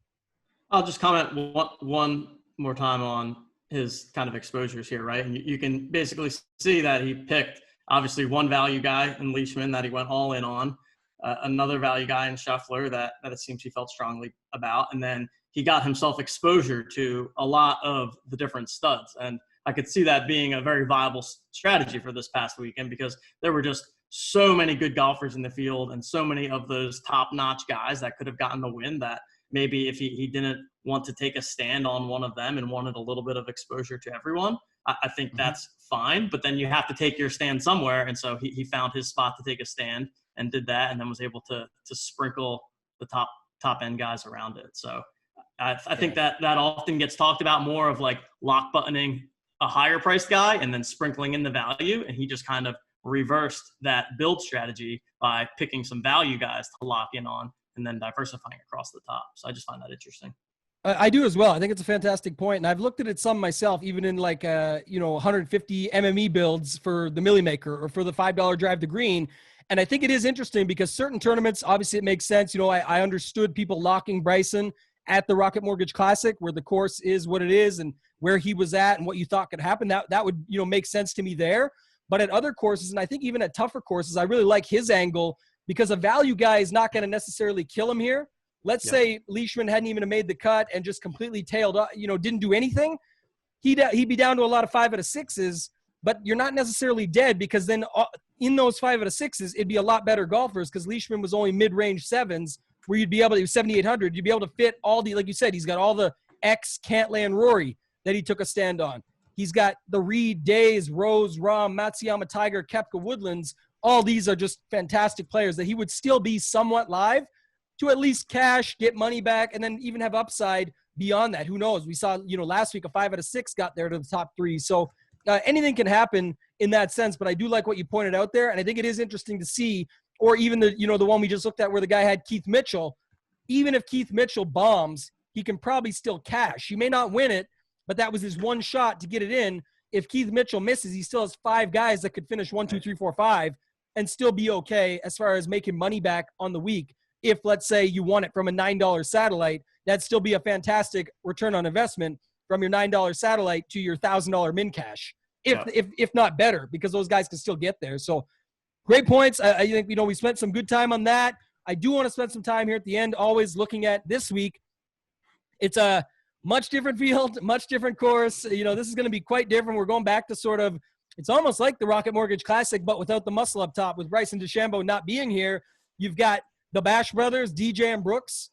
I'll just comment one more time on his kind of exposures here, right? And you can basically see that he picked, obviously, one value guy in Leishman that he went all in on, another value guy in Scheffler that it seems he felt strongly about, and then he got himself exposure to a lot of the different studs. And I could see that being a very viable strategy for this past weekend, because there were just so many good golfers in the field and so many of those top-notch guys that could have gotten the win that maybe if he didn't want to take a stand on one of them and wanted a little bit of exposure to everyone, I think that's fine. But then you have to take your stand somewhere. And so he found his spot to take a stand and did that, and then was able to sprinkle the top end guys around it. So I think that often gets talked about more of like lock buttoning a higher priced guy and then sprinkling in the value. And he just kind of reversed that build strategy by picking some value guys to lock in on and then diversifying across the top. So I just find that interesting. I do as well. I think it's a fantastic point. And I've looked at it some myself, even in like, 150 MME builds for the Millie Maker or for the $5 drive to green. And I think it is interesting because certain tournaments, obviously it makes sense. I understood people locking Bryson at the Rocket Mortgage Classic, where the course is what it is and where he was at and what you thought could happen. That would, make sense to me there. But at other courses, and I think even at tougher courses, I really like his angle, because a value guy is not going to necessarily kill him here. Let's say Leishman hadn't even made the cut and just completely tailed up, didn't do anything. He'd be down to a lot of 5 out of 6s, but you're not necessarily dead, because then in those 5 out of 6s, it'd be a lot better golfers, because Leishman was only mid-range 7s, where you'd be able to, 7,800, you'd be able to fit all the, like you said, he's got all the X, Cantlay, and Rory that he took a stand on. He's got the Reed, Days, Rose, Rahm, Matsuyama, Tiger, Koepka, Woodlands. All these are just fantastic players that he would still be somewhat live to at least cash, get money back, and then even have upside beyond that. Who knows? We saw, last week a 5 out of 6 got there to the top 3. So anything can happen in that sense, but I do like what you pointed out there. And I think it is interesting to see, or even the one we just looked at where the guy had Keith Mitchell. Even if Keith Mitchell bombs, he can probably still cash. He may not win it, but that was his one shot to get it in. If Keith Mitchell misses, he still has 5 guys that could finish 1, 2, 3, 4, 5 and still be okay as far as making money back on the week. If, let's say, you won it from a $9 satellite, that'd still be a fantastic return on investment from your $9 satellite to your $1,000 min cash, if not better, because those guys can still get there. So great points. I think, we spent some good time on that. I do want to spend some time here at the end, always looking at this week. It's a much different field, much different course. This is going to be quite different. We're going back to sort of, it's almost like the Rocket Mortgage Classic, but without the muscle up top. With Bryson DeChambeau not being here, you've got the Bash brothers, DJ and Brooks,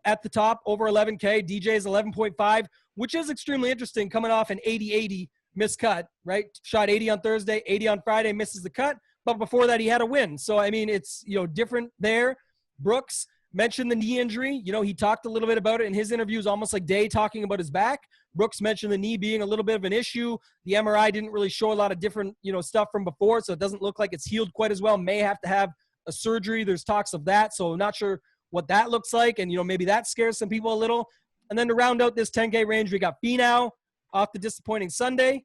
at the top, over 11K. DJ is 11.5, which is extremely interesting, coming off an 80-80 missed cut, right? Shot 80 on Thursday, 80 on Friday, misses the cut. But before that, he had a win. So, I mean, it's, different there. Brooks mentioned the knee injury. He talked a little bit about it in his interviews, almost like Day talking about his back. Brooks mentioned the knee being a little bit of an issue. The MRI didn't really show a lot of different, stuff from before, so it doesn't look like it's healed quite as well. May have to have a surgery. There's talks of that, so I'm not sure what that looks like, and, maybe that scares some people a little. And then to round out this 10K range, we got Finau off the disappointing Sunday.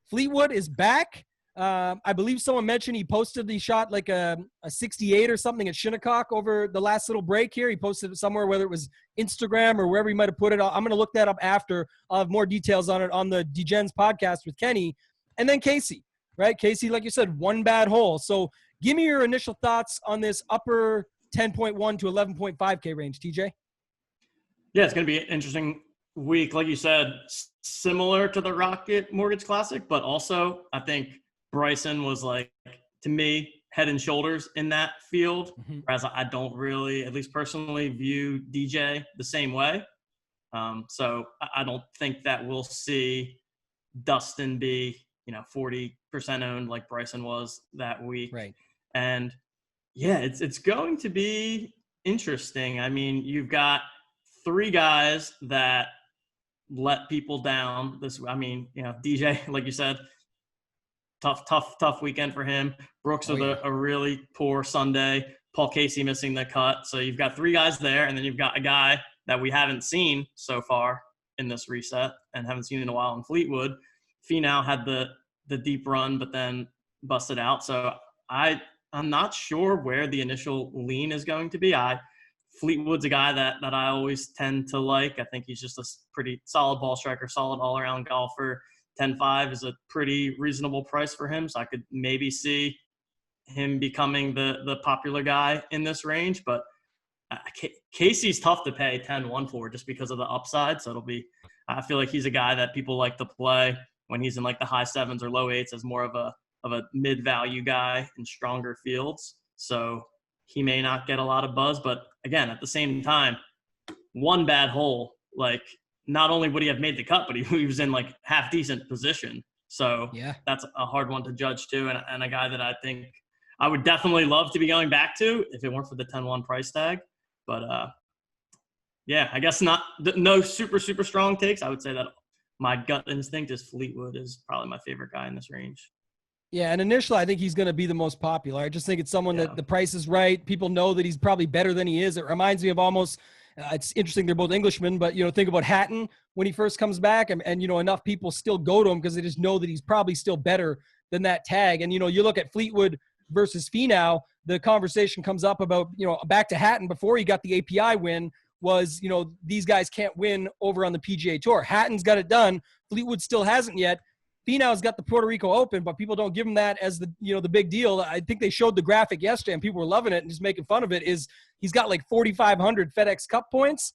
Fleetwood is back. I believe someone mentioned he posted, he shot like a 68 or something at Shinnecock over the last little break here. He posted it somewhere, whether it was Instagram or wherever he might have put it. I'm going to look that up after. I'll have more details on it on the DGens podcast with Kenny. And then Casey, right? Casey, like you said, one bad hole. So give me your initial thoughts on this upper 10.1 to 11.5K range, TJ. Yeah, it's going to be an interesting week. Like you said, similar to the Rocket Mortgage Classic, but also I think Bryson was, like, to me, head and shoulders in that field, whereas I don't really, at least personally, view DJ the same way. So I don't think that we'll see Dustin be, 40% owned like Bryson was that week. Right. And, yeah, it's going to be interesting. I mean, you've got three guys that let people down this. I mean, DJ, like you said, tough weekend for him. Brooks with a really poor Sunday. Paul Casey missing the cut. So you've got three guys there, and then you've got a guy that we haven't seen so far in this reset and haven't seen in a while in Fleetwood. Finau had the deep run, but then busted out. So I'm not sure where the initial lean is going to be. Fleetwood's a guy that I always tend to like. I think he's just a pretty solid ball striker, solid all-around golfer. 10.5 is a pretty reasonable price for him, so I could maybe see him becoming the popular guy in this range. But Casey's tough to pay 10-1 for just because of the upside. So I feel like he's a guy that people like to play when he's in like the high sevens or low eights as more of a mid-value guy in stronger fields. So he may not get a lot of buzz, but again, at the same time, one bad hole, like, not only would he have made the cut, but he was in like half decent position. So yeah, that's a hard one to judge too. And a guy that I think I would definitely love to be going back to if it weren't for the 10-1 price tag. But yeah, I guess no super strong takes. I would say that my gut instinct is Fleetwood is probably my favorite guy in this range. Yeah, and initially I think he's going to be the most popular. I just think it's someone that the price is right. People know that he's probably better than he is. It reminds me of almost it's interesting they're both Englishmen, but think about Hatton when he first comes back, and enough people still go to him because they just know that he's probably still better than that tag. And you look at Fleetwood versus Finau, the conversation comes up about back to Hatton before he got the API win was these guys can't win over on the PGA Tour. Hatton's got it done. Fleetwood still hasn't yet. Finau's got the Puerto Rico Open, but people don't give him that as the the big deal. I think they showed the graphic yesterday, and people were loving it and just making fun of it. Is he's got like 4,500 FedEx Cup points.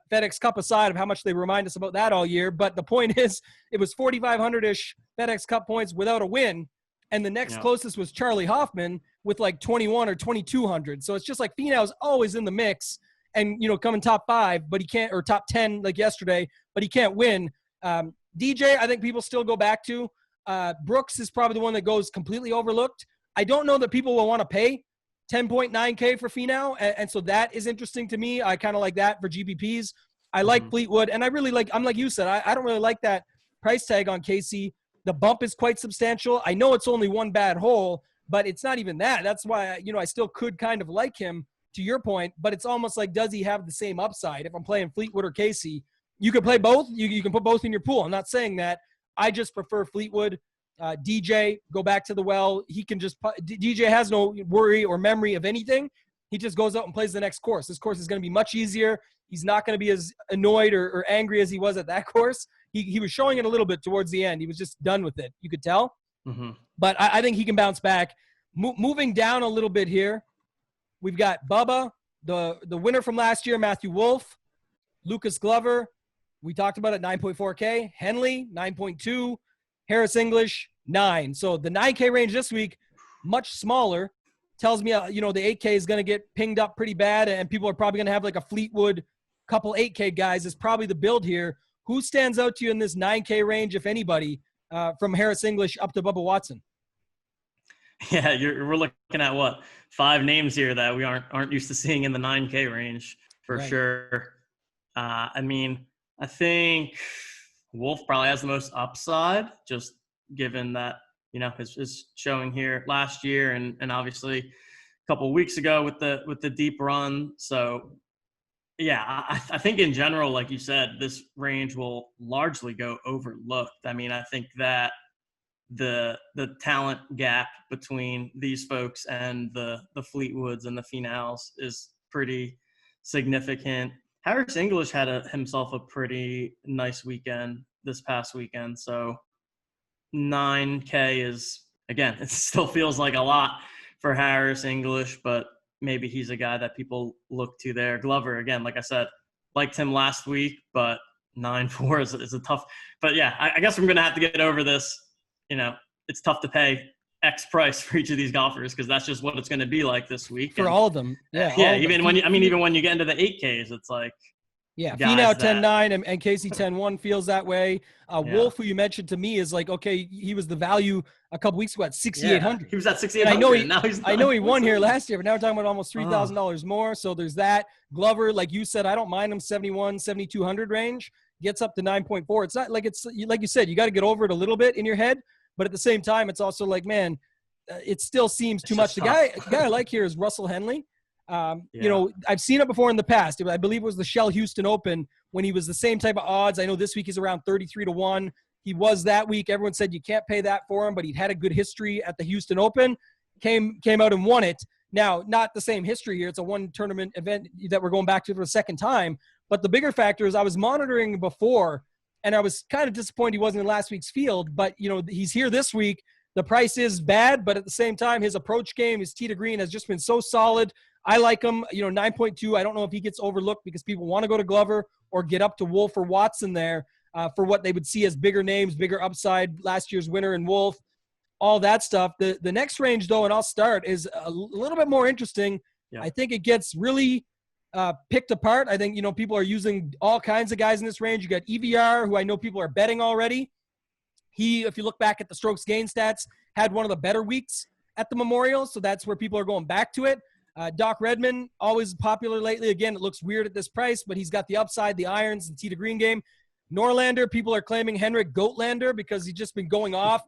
FedEx Cup aside of how much they remind us about that all year, but the point is, it was 4,500-ish FedEx Cup points without a win, and the next closest was Charlie Hoffman with like 21 or 2,200. So it's just like Finau's always in the mix, and coming top 5, but he can't, or top 10 like yesterday, but he can't win. DJ, I think people still go back to. Brooks is probably the one that goes completely overlooked. I don't know that people will want to pay 10.9K for Finau, and so that is interesting to me. I kind of like that for GPPs. I like Fleetwood, and I really like, I'm like you said, I don't really like that price tag on Casey. The bump is quite substantial. I know it's only one bad hole, but it's not even that. That's why, I still could kind of like him, to your point, but it's almost like, does he have the same upside? If I'm playing Fleetwood or Casey, you can play both. You can put both in your pool. I'm not saying that. I just prefer Fleetwood. DJ, go back to the well. He can just – DJ has no worry or memory of anything. He just goes out and plays the next course. This course is going to be much easier. He's not going to be as annoyed or angry as he was at that course. He was showing it a little bit towards the end. He was just done with it. You could tell. But I think he can bounce back. Moving down a little bit here, we've got Bubba, the winner from last year, Matthew Wolf, Lucas Glover. We talked about it, 9.4K. Henley, 9.2. Harris English, 9. So the 9K range this week, much smaller. Tells me, the 8K is going to get pinged up pretty bad, and people are probably going to have like a Fleetwood couple 8K guys is probably the build here. Who stands out to you in this 9K range, if anybody, from Harris English up to Bubba Watson? Yeah, we're looking at what, 5 names here that we aren't used to seeing in the 9K range for sure. I think Wolf probably has the most upside, just given that his showing here last year and obviously a couple of weeks ago with the deep run. So yeah, I think in general, like you said, this range will largely go overlooked. I think that the talent gap between these folks and the Fleetwoods and the Finals is pretty significant. Harris English had himself a pretty nice weekend this past weekend. So 9K is, again, it still feels like a lot for Harris English, but maybe he's a guy that people look to there. Glover, again, like I said, liked him last week, but 9.4 is a tough. But yeah, I guess I'm going to have to get over this. It's tough to pay X price for each of these golfers because that's just what it's going to be like this week. For all of them. Yeah. Yeah. Even when you get into the 8Ks, it's like, yeah, Finau 10-9 and Casey 10-1 feels that way. Wolf, who you mentioned to me, is like, okay, he was the value a couple weeks ago at 6,800. He was at 6,800. I know he won here last year, but now we're talking about almost $3,000 more. So there's that. Glover, like you said, I don't mind him 71, 7,200 range. Gets up to 9.4. It's not like it's like you said, you got to get over it a little bit in your head, but at the same time, it's also like, man, it still seems too much. The guy I like here is Russell Henley. I've seen it before in the past. I believe it was the Shell Houston Open when he was the same type of odds. I know this week he's around 33-1. He was that week. Everyone said you can't pay that for him, but he'd had a good history at the Houston Open. Came out and won it. Now, not the same history here. It's a one tournament event that we're going back to for the second time. But the bigger factor is I was monitoring before, and I was kind of disappointed he wasn't in last week's field. But, he's here this week. The price is bad, but at the same time, his approach game, his tee to green has just been so solid. I like him, 9.2. I don't know if he gets overlooked because people want to go to Glover or get up to Wolf or Watson there for what they would see as bigger names, bigger upside, last year's winner in Wolf, all that stuff. The next range, though, and I'll start, is a little bit more interesting. Yeah. I think it gets really picked apart. I think, people are using all kinds of guys in this range. You got EVR, who I know people are betting already. He, if you look back at the strokes gain stats, had one of the better weeks at the Memorial, so that's where people are going back to it. Doc Redman, always popular lately. Again, it looks weird at this price, but he's got the upside, the irons, the tee to green game. Norlander, people are claiming Henrik Goatlander because he's just been going off.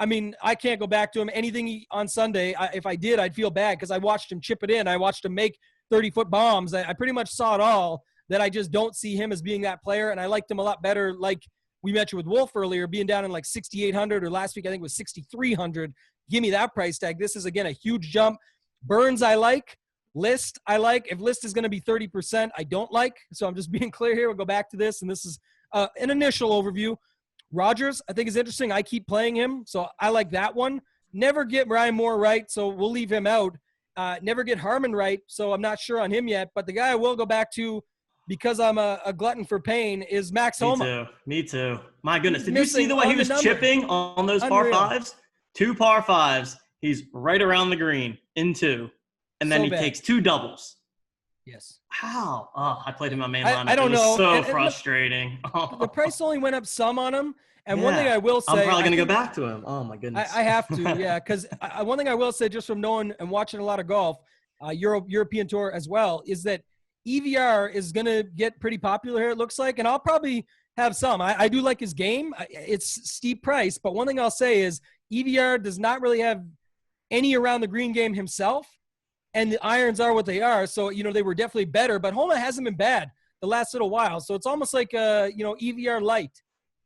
I can't go back to him. Anything on Sunday, if I did, I'd feel bad because I watched him chip it in. I watched him make 30-foot bombs. I pretty much saw it all, that I just don't see him as being that player, and I liked him a lot better, like we mentioned with Wolf earlier, being down in like 6,800, or last week I think it was 6,300. Give me that price tag. This is, again, a huge jump. Burns, I like. List, I like. If List is going to be 30%, I don't like. So I'm just being clear here. We'll go back to this, and this is an initial overview. Rogers, I think, is interesting. I keep playing him, so I like that one. Never get Ryan Moore right, so we'll leave him out. Never get Harmon right, so I'm not sure on him yet. But the guy I will go back to, because I'm a glutton for pain, is Max Homa. Me too. My goodness. Did you see the way he was chipping on those par fives? 2 par fives. He's right around the green in 2. And then he takes 2 doubles. Yes. How? Oh, I played him on main line. I don't know. So frustrating. The price only went up some on him. And one thing I will say, I'm probably going to go back to him. Oh my goodness. I have to, yeah. Because one thing I will say, just from knowing and watching a lot of golf, European Tour as well, is that EVR is going to get pretty popular here, it looks like. And I'll probably have some. I do like his game. It's steep price. But one thing I'll say is EVR does not really have any around the green game himself. And the irons are what they are. So, they were definitely better. But Homa hasn't been bad the last little while. So it's almost like, EVR light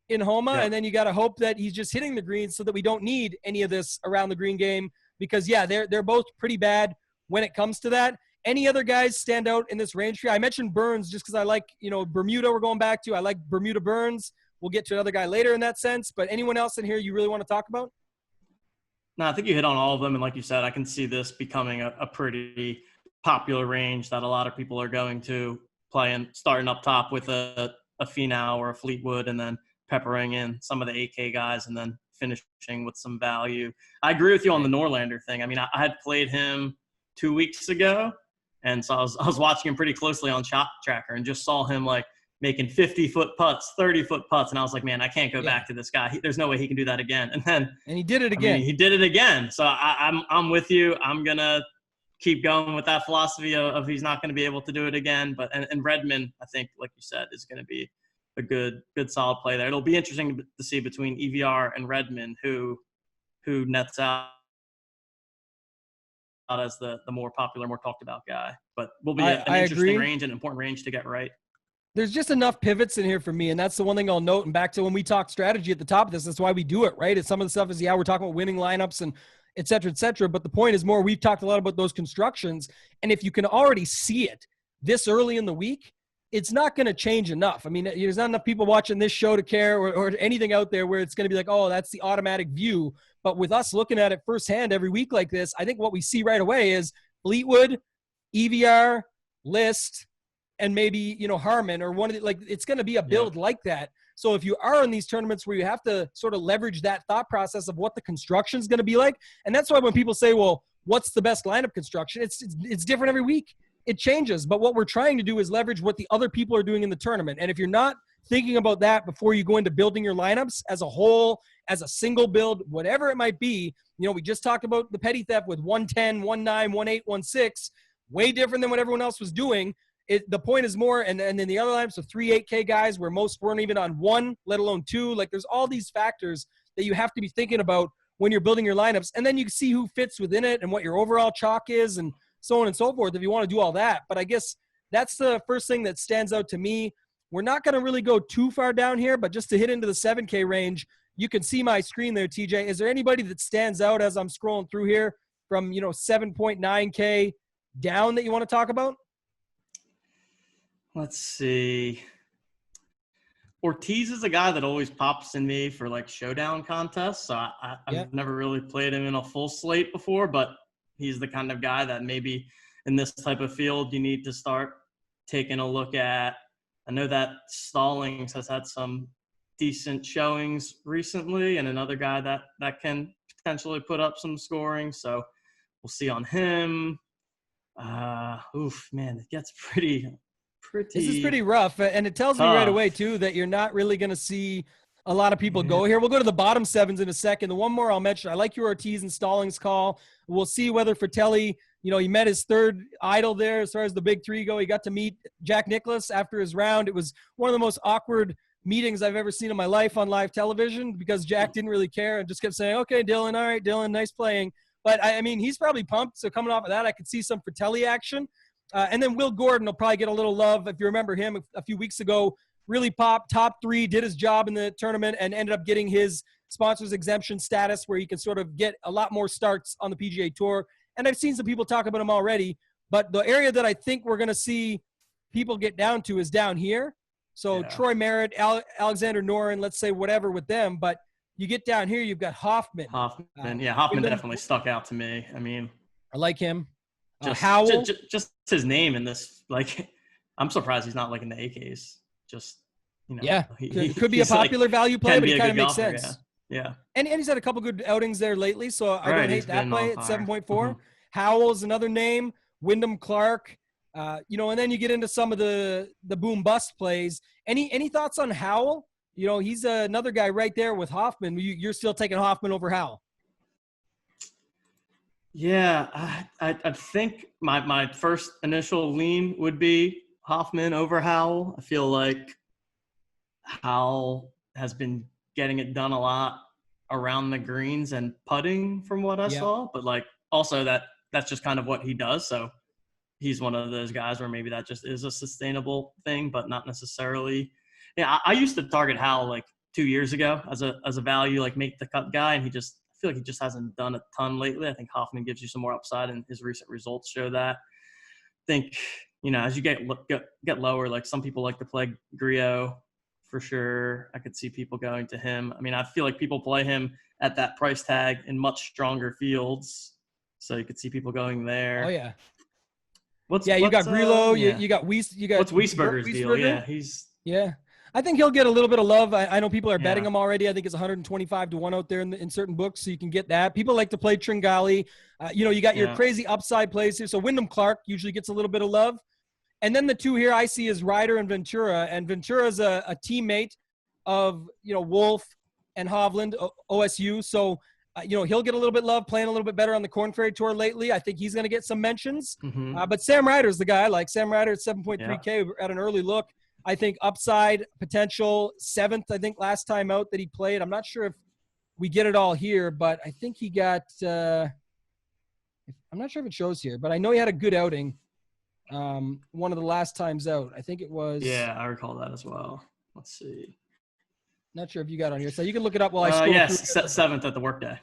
in Homa. Yeah. And then you got to hope that he's just hitting the greens so that we don't need any of this around the green game. Because, yeah, they're both pretty bad when it comes to that. Any other guys stand out in this range for you? I mentioned Burns just because I like, Bermuda we're going back to. I like Bermuda Burns. We'll get to another guy later in that sense. But anyone else in here you really want to talk about? No, I think you hit on all of them. And like you said, I can see this becoming a pretty popular range that a lot of people are going to play in, starting up top with a Finau or a Fleetwood, and then peppering in some of the 8K guys, and then finishing with some value. I agree with you on the Norlander thing. I mean, I had played him 2 weeks ago, and so I was watching him pretty closely on Shot Tracker and just saw him like making 50-foot putts, 30-foot putts, and I was like, man, I can't go back to this guy. There's no way he can do that again. And he did it again. I mean, he did it again. So I'm with you. I'm gonna keep going with that philosophy of he's not going to be able to do it again. But and Redmond, I think, like you said, is going to be a good solid play there. It'll be interesting to see between EVR and Redmond who nets out as the more popular, more talked about guy. But will be an interesting range, an important range to get right. There's just enough pivots in here for me, and that's the one thing I'll note. And back to when we talk strategy at the top of this, that's why we do it, right? It's some of the stuff is, we're talking about winning lineups and et cetera, et cetera. But the point is more, we've talked a lot about those constructions. And if you can already see it this early in the week, it's not going to change enough. I mean, there's not enough people watching this show to care or anything out there where it's going to be like, oh, that's the automatic view. But with us looking at it firsthand every week like this, I think what we see right away is Fleetwood, EVR, List, and maybe, Harman or one of the, like, it's going to be a build like that. So if you are in these tournaments where you have to sort of leverage that thought process of what the construction is going to be like, and that's why when people say, well, what's the best lineup construction? It's different every week. It changes. But what we're trying to do is leverage what the other people are doing in the tournament. And if you're not thinking about that before you go into building your lineups as a whole, as a single build, whatever it might be, we just talked about the petty theft with 110, 19, 18, 16, way different than what everyone else was doing. The point is more, and then the other lineups of 3 8K guys where most weren't even on one, let alone two. Like, there's all these factors that you have to be thinking about when you're building your lineups. And then you can see who fits within it and what your overall chalk is and so on and so forth if you want to do all that. But I guess that's the first thing that stands out to me. We're not going to really go too far down here, but just to hit into the 7K range, you can see my screen there, TJ. Is there anybody that stands out as I'm scrolling through here from, 7.9K down that you want to talk about? Let's see. Ortiz is a guy that always pops in me for like showdown contests. So I've never really played him in a full slate before, but he's the kind of guy that maybe in this type of field you need to start taking a look at. I know that Stallings has had some decent showings recently, and another guy that can potentially put up some scoring. So we'll see on him. Man, it gets pretty. This is pretty rough, and it tells me right away too that you're not really going to see a lot of people go here. We'll go to the bottom sevens in a second. The one more I'll mention, I like your Ortiz and Stallings call. We'll see whether Fratelli, he met his third idol there as far as the big three go. He got to meet Jack Nicklaus after his round. It was one of the most awkward meetings I've ever seen in my life on live television because Jack didn't really care and just kept saying, okay, Dylan, all right, Dylan, nice playing. But, I mean, he's probably pumped. So coming off of that, I could see some Fratelli action. And then Will Gordon will probably get a little love. If you remember him a few weeks ago, really popped, top 3, did his job in the tournament, and ended up getting his sponsors exemption status where he can sort of get a lot more starts on the PGA Tour. And I've seen some people talk about him already. But the area that I think we're going to see people get down to is down here. So Troy Merritt, Alexander Noren, let's say whatever with them. But you get down here, you've got Hoffman. Hoffman definitely stuck out to me. I mean, I like him. Howell. Just his name in this, like, I'm surprised he's not like in the AKs. Just, he could be a popular value play, but it kind of makes sense. Yeah. And he's had a couple good outings there lately, so I don't hate that play at 7.4. Mm-hmm. Howell's another name. Wyndham Clark. And then you get into some of the boom bust plays. Any thoughts on Howell? He's another guy right there with Hoffman. You're still taking Hoffman over Howell. Yeah, I think my first initial lean would be Hoffman over Howell. I feel like Howell has been getting it done a lot around the greens and putting from what I saw. But, like, also that's just kind of what he does. So he's one of those guys where maybe that just is a sustainable thing, but not necessarily. Yeah, I used to target Howell like 2 years ago as a value, like make the cut guy, and I feel like he just hasn't done a ton lately. I think Hoffman gives you some more upside, and his recent results show that. I think, as you get lower, like some people like to play Griot for sure. I could see people going to him. I mean, I feel like people play him at that price tag in much stronger fields. So you could see people going there. Oh yeah. What's You got Grillo, yeah. you got Weiss, you got What's Wiesberger's deal? Wiesberger? Yeah, Yeah. I think he'll get a little bit of love. I know people are betting Yeah. him already. I think it's 125 to 1 out there in certain books, so you can get that. People like to play Tringali. You got your crazy upside plays here. So Wyndham Clark usually gets a little bit of love. And then the two here I see is Ryder and Ventura. And Ventura's a teammate of, Wolf and Hovland, OSU. So, he'll get a little bit of love, playing a little bit better on the Korn Ferry Tour lately. I think he's going to get some mentions. Mm-hmm. But Sam Ryder's the guy. I like Sam Ryder at 7.3K at an early look. I think upside potential 7th, I think last time out that he played. I'm not sure if we get it all here, but I think he got I'm not sure if it shows here, but I know he had a good outing one of the last times out. I think it was. Yeah, I recall that as well. Let's see. Not sure if you got on here. So you can look it up while I scroll yes, through. 7th at the workday.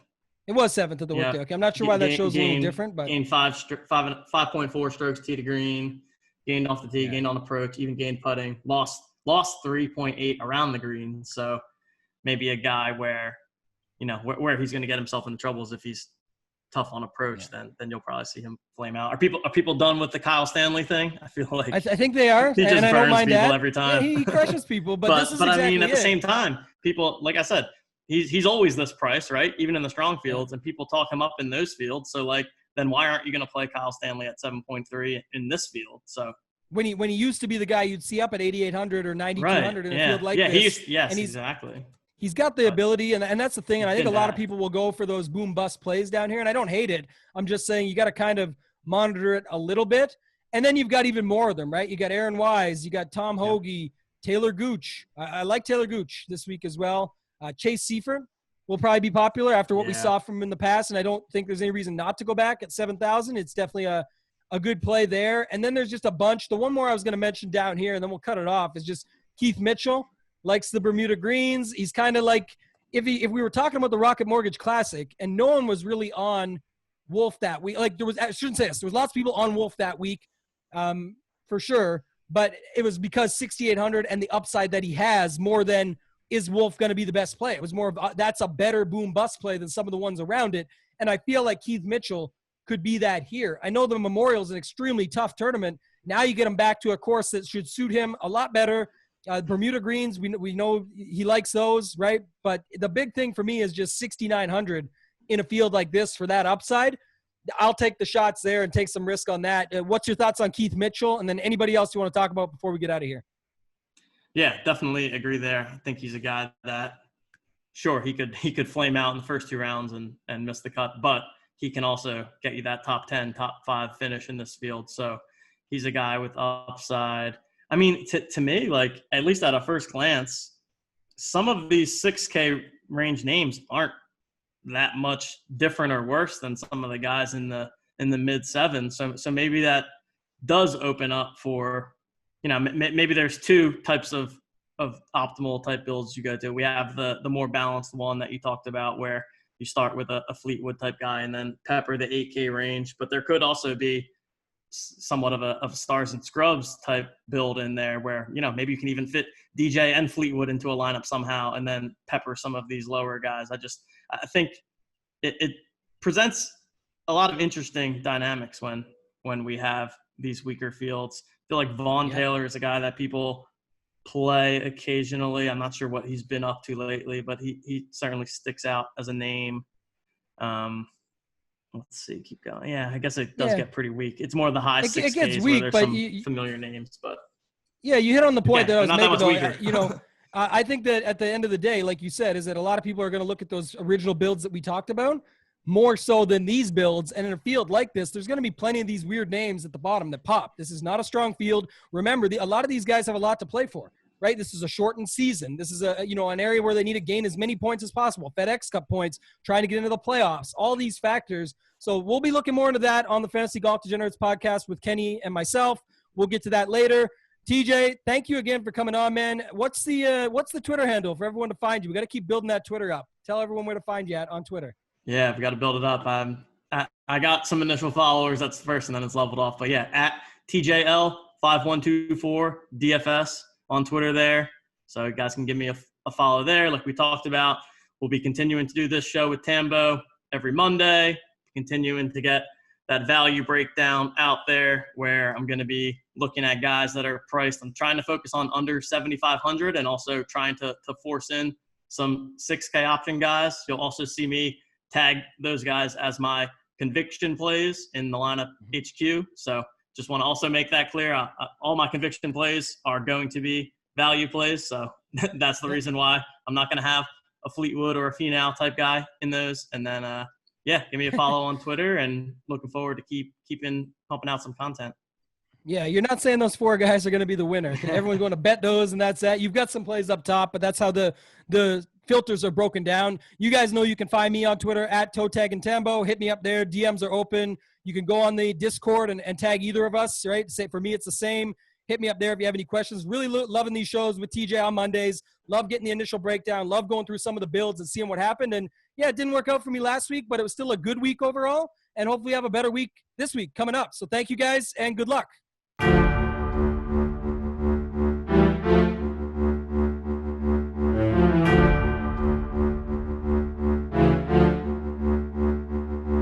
It was 7th at the workday. Okay, I'm not sure why that shows a little different. But gained 5.4 strokes tee to green. Gained off the tee, gained on approach, even gained putting. Lost 3.8 around the green. So maybe a guy where, where he's going to get himself into trouble is if he's tough on approach. Then you'll probably see him flame out. Are people done with the Kyle Stanley thing? I feel like I think they are. He just and I burns don't mind people that. every time. Yeah, he crushes people. But this is but exactly I mean, at it. the same time, people, like I said, he's always this price, right? Even in the strong fields, and people talk him up in those fields. So then why aren't you going to play Kyle Stanley at 7.3 in this field? So. When he used to be the guy you'd see up at 8,800 or 9,200 in a field like this. Exactly. He's got the ability, and that's the thing. And I think a lot of people will go for those boom bust plays down here, and I don't hate it. I'm just saying you got to kind of monitor it a little bit. And then you've got even more of them, right? You got Aaron Wise, you got Tom Hoagie, Taylor Gooch. I like Taylor Gooch this week as well. Chase Seifert will probably be popular after what we saw from him in the past, and I don't think there's any reason not to go back at 7,000. It's definitely a good play there. And then there's just a bunch. The one more I was going to mention down here, and then we'll cut it off, is just Keith Mitchell. Likes the Bermuda greens. He's kind of like, if we were talking about the Rocket Mortgage Classic and no one was really on Wolf that week, I shouldn't say this. There was lots of people on Wolf that week for sure, but it was because 6,800 and the upside that he has more than is Wolf going to be the best play. It was more of that's a better boom bust play than some of the ones around it. And I feel like Keith Mitchell could be that here. I know the Memorial is an extremely tough tournament. Now you get him back to a course that should suit him a lot better. Bermuda greens, we know he likes those, right? But the big thing for me is just 6,900 in a field like this for that upside. I'll take the shots there and take some risk on that. What's your thoughts on Keith Mitchell? And then anybody else you want to talk about before we get out of here? Yeah, definitely agree there. I think he's a guy that, sure, he could flame out in the first 2 rounds and miss the cut, but he can also get you that top 10, top 5 finish in this field. So he's a guy with upside. I mean, to me, at least at a first glance, some of these 6K range names aren't that much different or worse than some of the guys in the mid 7s. So maybe that does open up for, maybe there's 2 types of optimal type builds you go to. We have the more balanced one that you talked about where you start with a Fleetwood type guy and then pepper the 8K range, but there could also be somewhat of a stars and scrubs type build in there where, maybe you can even fit DJ and Fleetwood into a lineup somehow and then pepper some of these lower guys. I think it presents a lot of interesting dynamics when we have these weaker fields. I feel like Vaughn Taylor is a guy that people play occasionally. I'm not sure what he's been up to lately, but he certainly sticks out as a name. Let's see, keep going. Yeah, I guess it does get pretty weak. It's more the high 6Ks it gets weak, where there's some familiar names. But yeah, you hit on the point that I was making, though. I think that at the end of the day, like you said, is that a lot of people are going to look at those original builds that we talked about more so than these builds. And in a field like this, there's going to be plenty of these weird names at the bottom that pop. This is not a strong field. Remember, a lot of these guys have a lot to play for. Right? This is a shortened season. This is an area where they need to gain as many points as possible. FedEx Cup points, trying to get into the playoffs, all these factors. So we'll be looking more into that on the Fantasy Golf Degenerates podcast with Kenny and myself. We'll get to that later. TJ, thank you again for coming on, man. What's the Twitter handle for everyone to find you? We got to keep building that Twitter up. Tell everyone where to find you on Twitter. Yeah, we got to build it up. I got some initial followers. That's the first, and then it's leveled off. But yeah, at TJL5124 DFS on Twitter there. So you guys can give me a follow there like we talked about. we'll be continuing to do this show with Tambo every Monday, continuing to get that value breakdown out there where I'm going to be looking at guys that are priced. I'm trying to focus on under 7,500 and also trying to force in some 6K option guys. You'll also see me tag those guys as my conviction plays in the lineup HQ. So just want to also make that clear. All my conviction plays are going to be value plays. So that's the reason why I'm not going to have a Fleetwood or a Finau type guy in those. And then, give me a follow on Twitter, and looking forward to keeping pumping out some content. Yeah, you're not saying those 4 guys are going to be the winner. Everyone's going to bet those, and that's that. You've got some plays up top, but that's how the filters are broken down. You guys know you can find me on Twitter at ToeTagginTambo. Hit me up there. DMs are open. You can go on the Discord and tag either of us, right? Say, for me, it's the same. Hit me up there if you have any questions. Really loving these shows with TJ on Mondays. Love getting the initial breakdown. Love going through some of the builds and seeing what happened. And, yeah, it didn't work out for me last week, but it was still a good week overall. And hopefully have a better week this week coming up. So thank you guys, and good luck.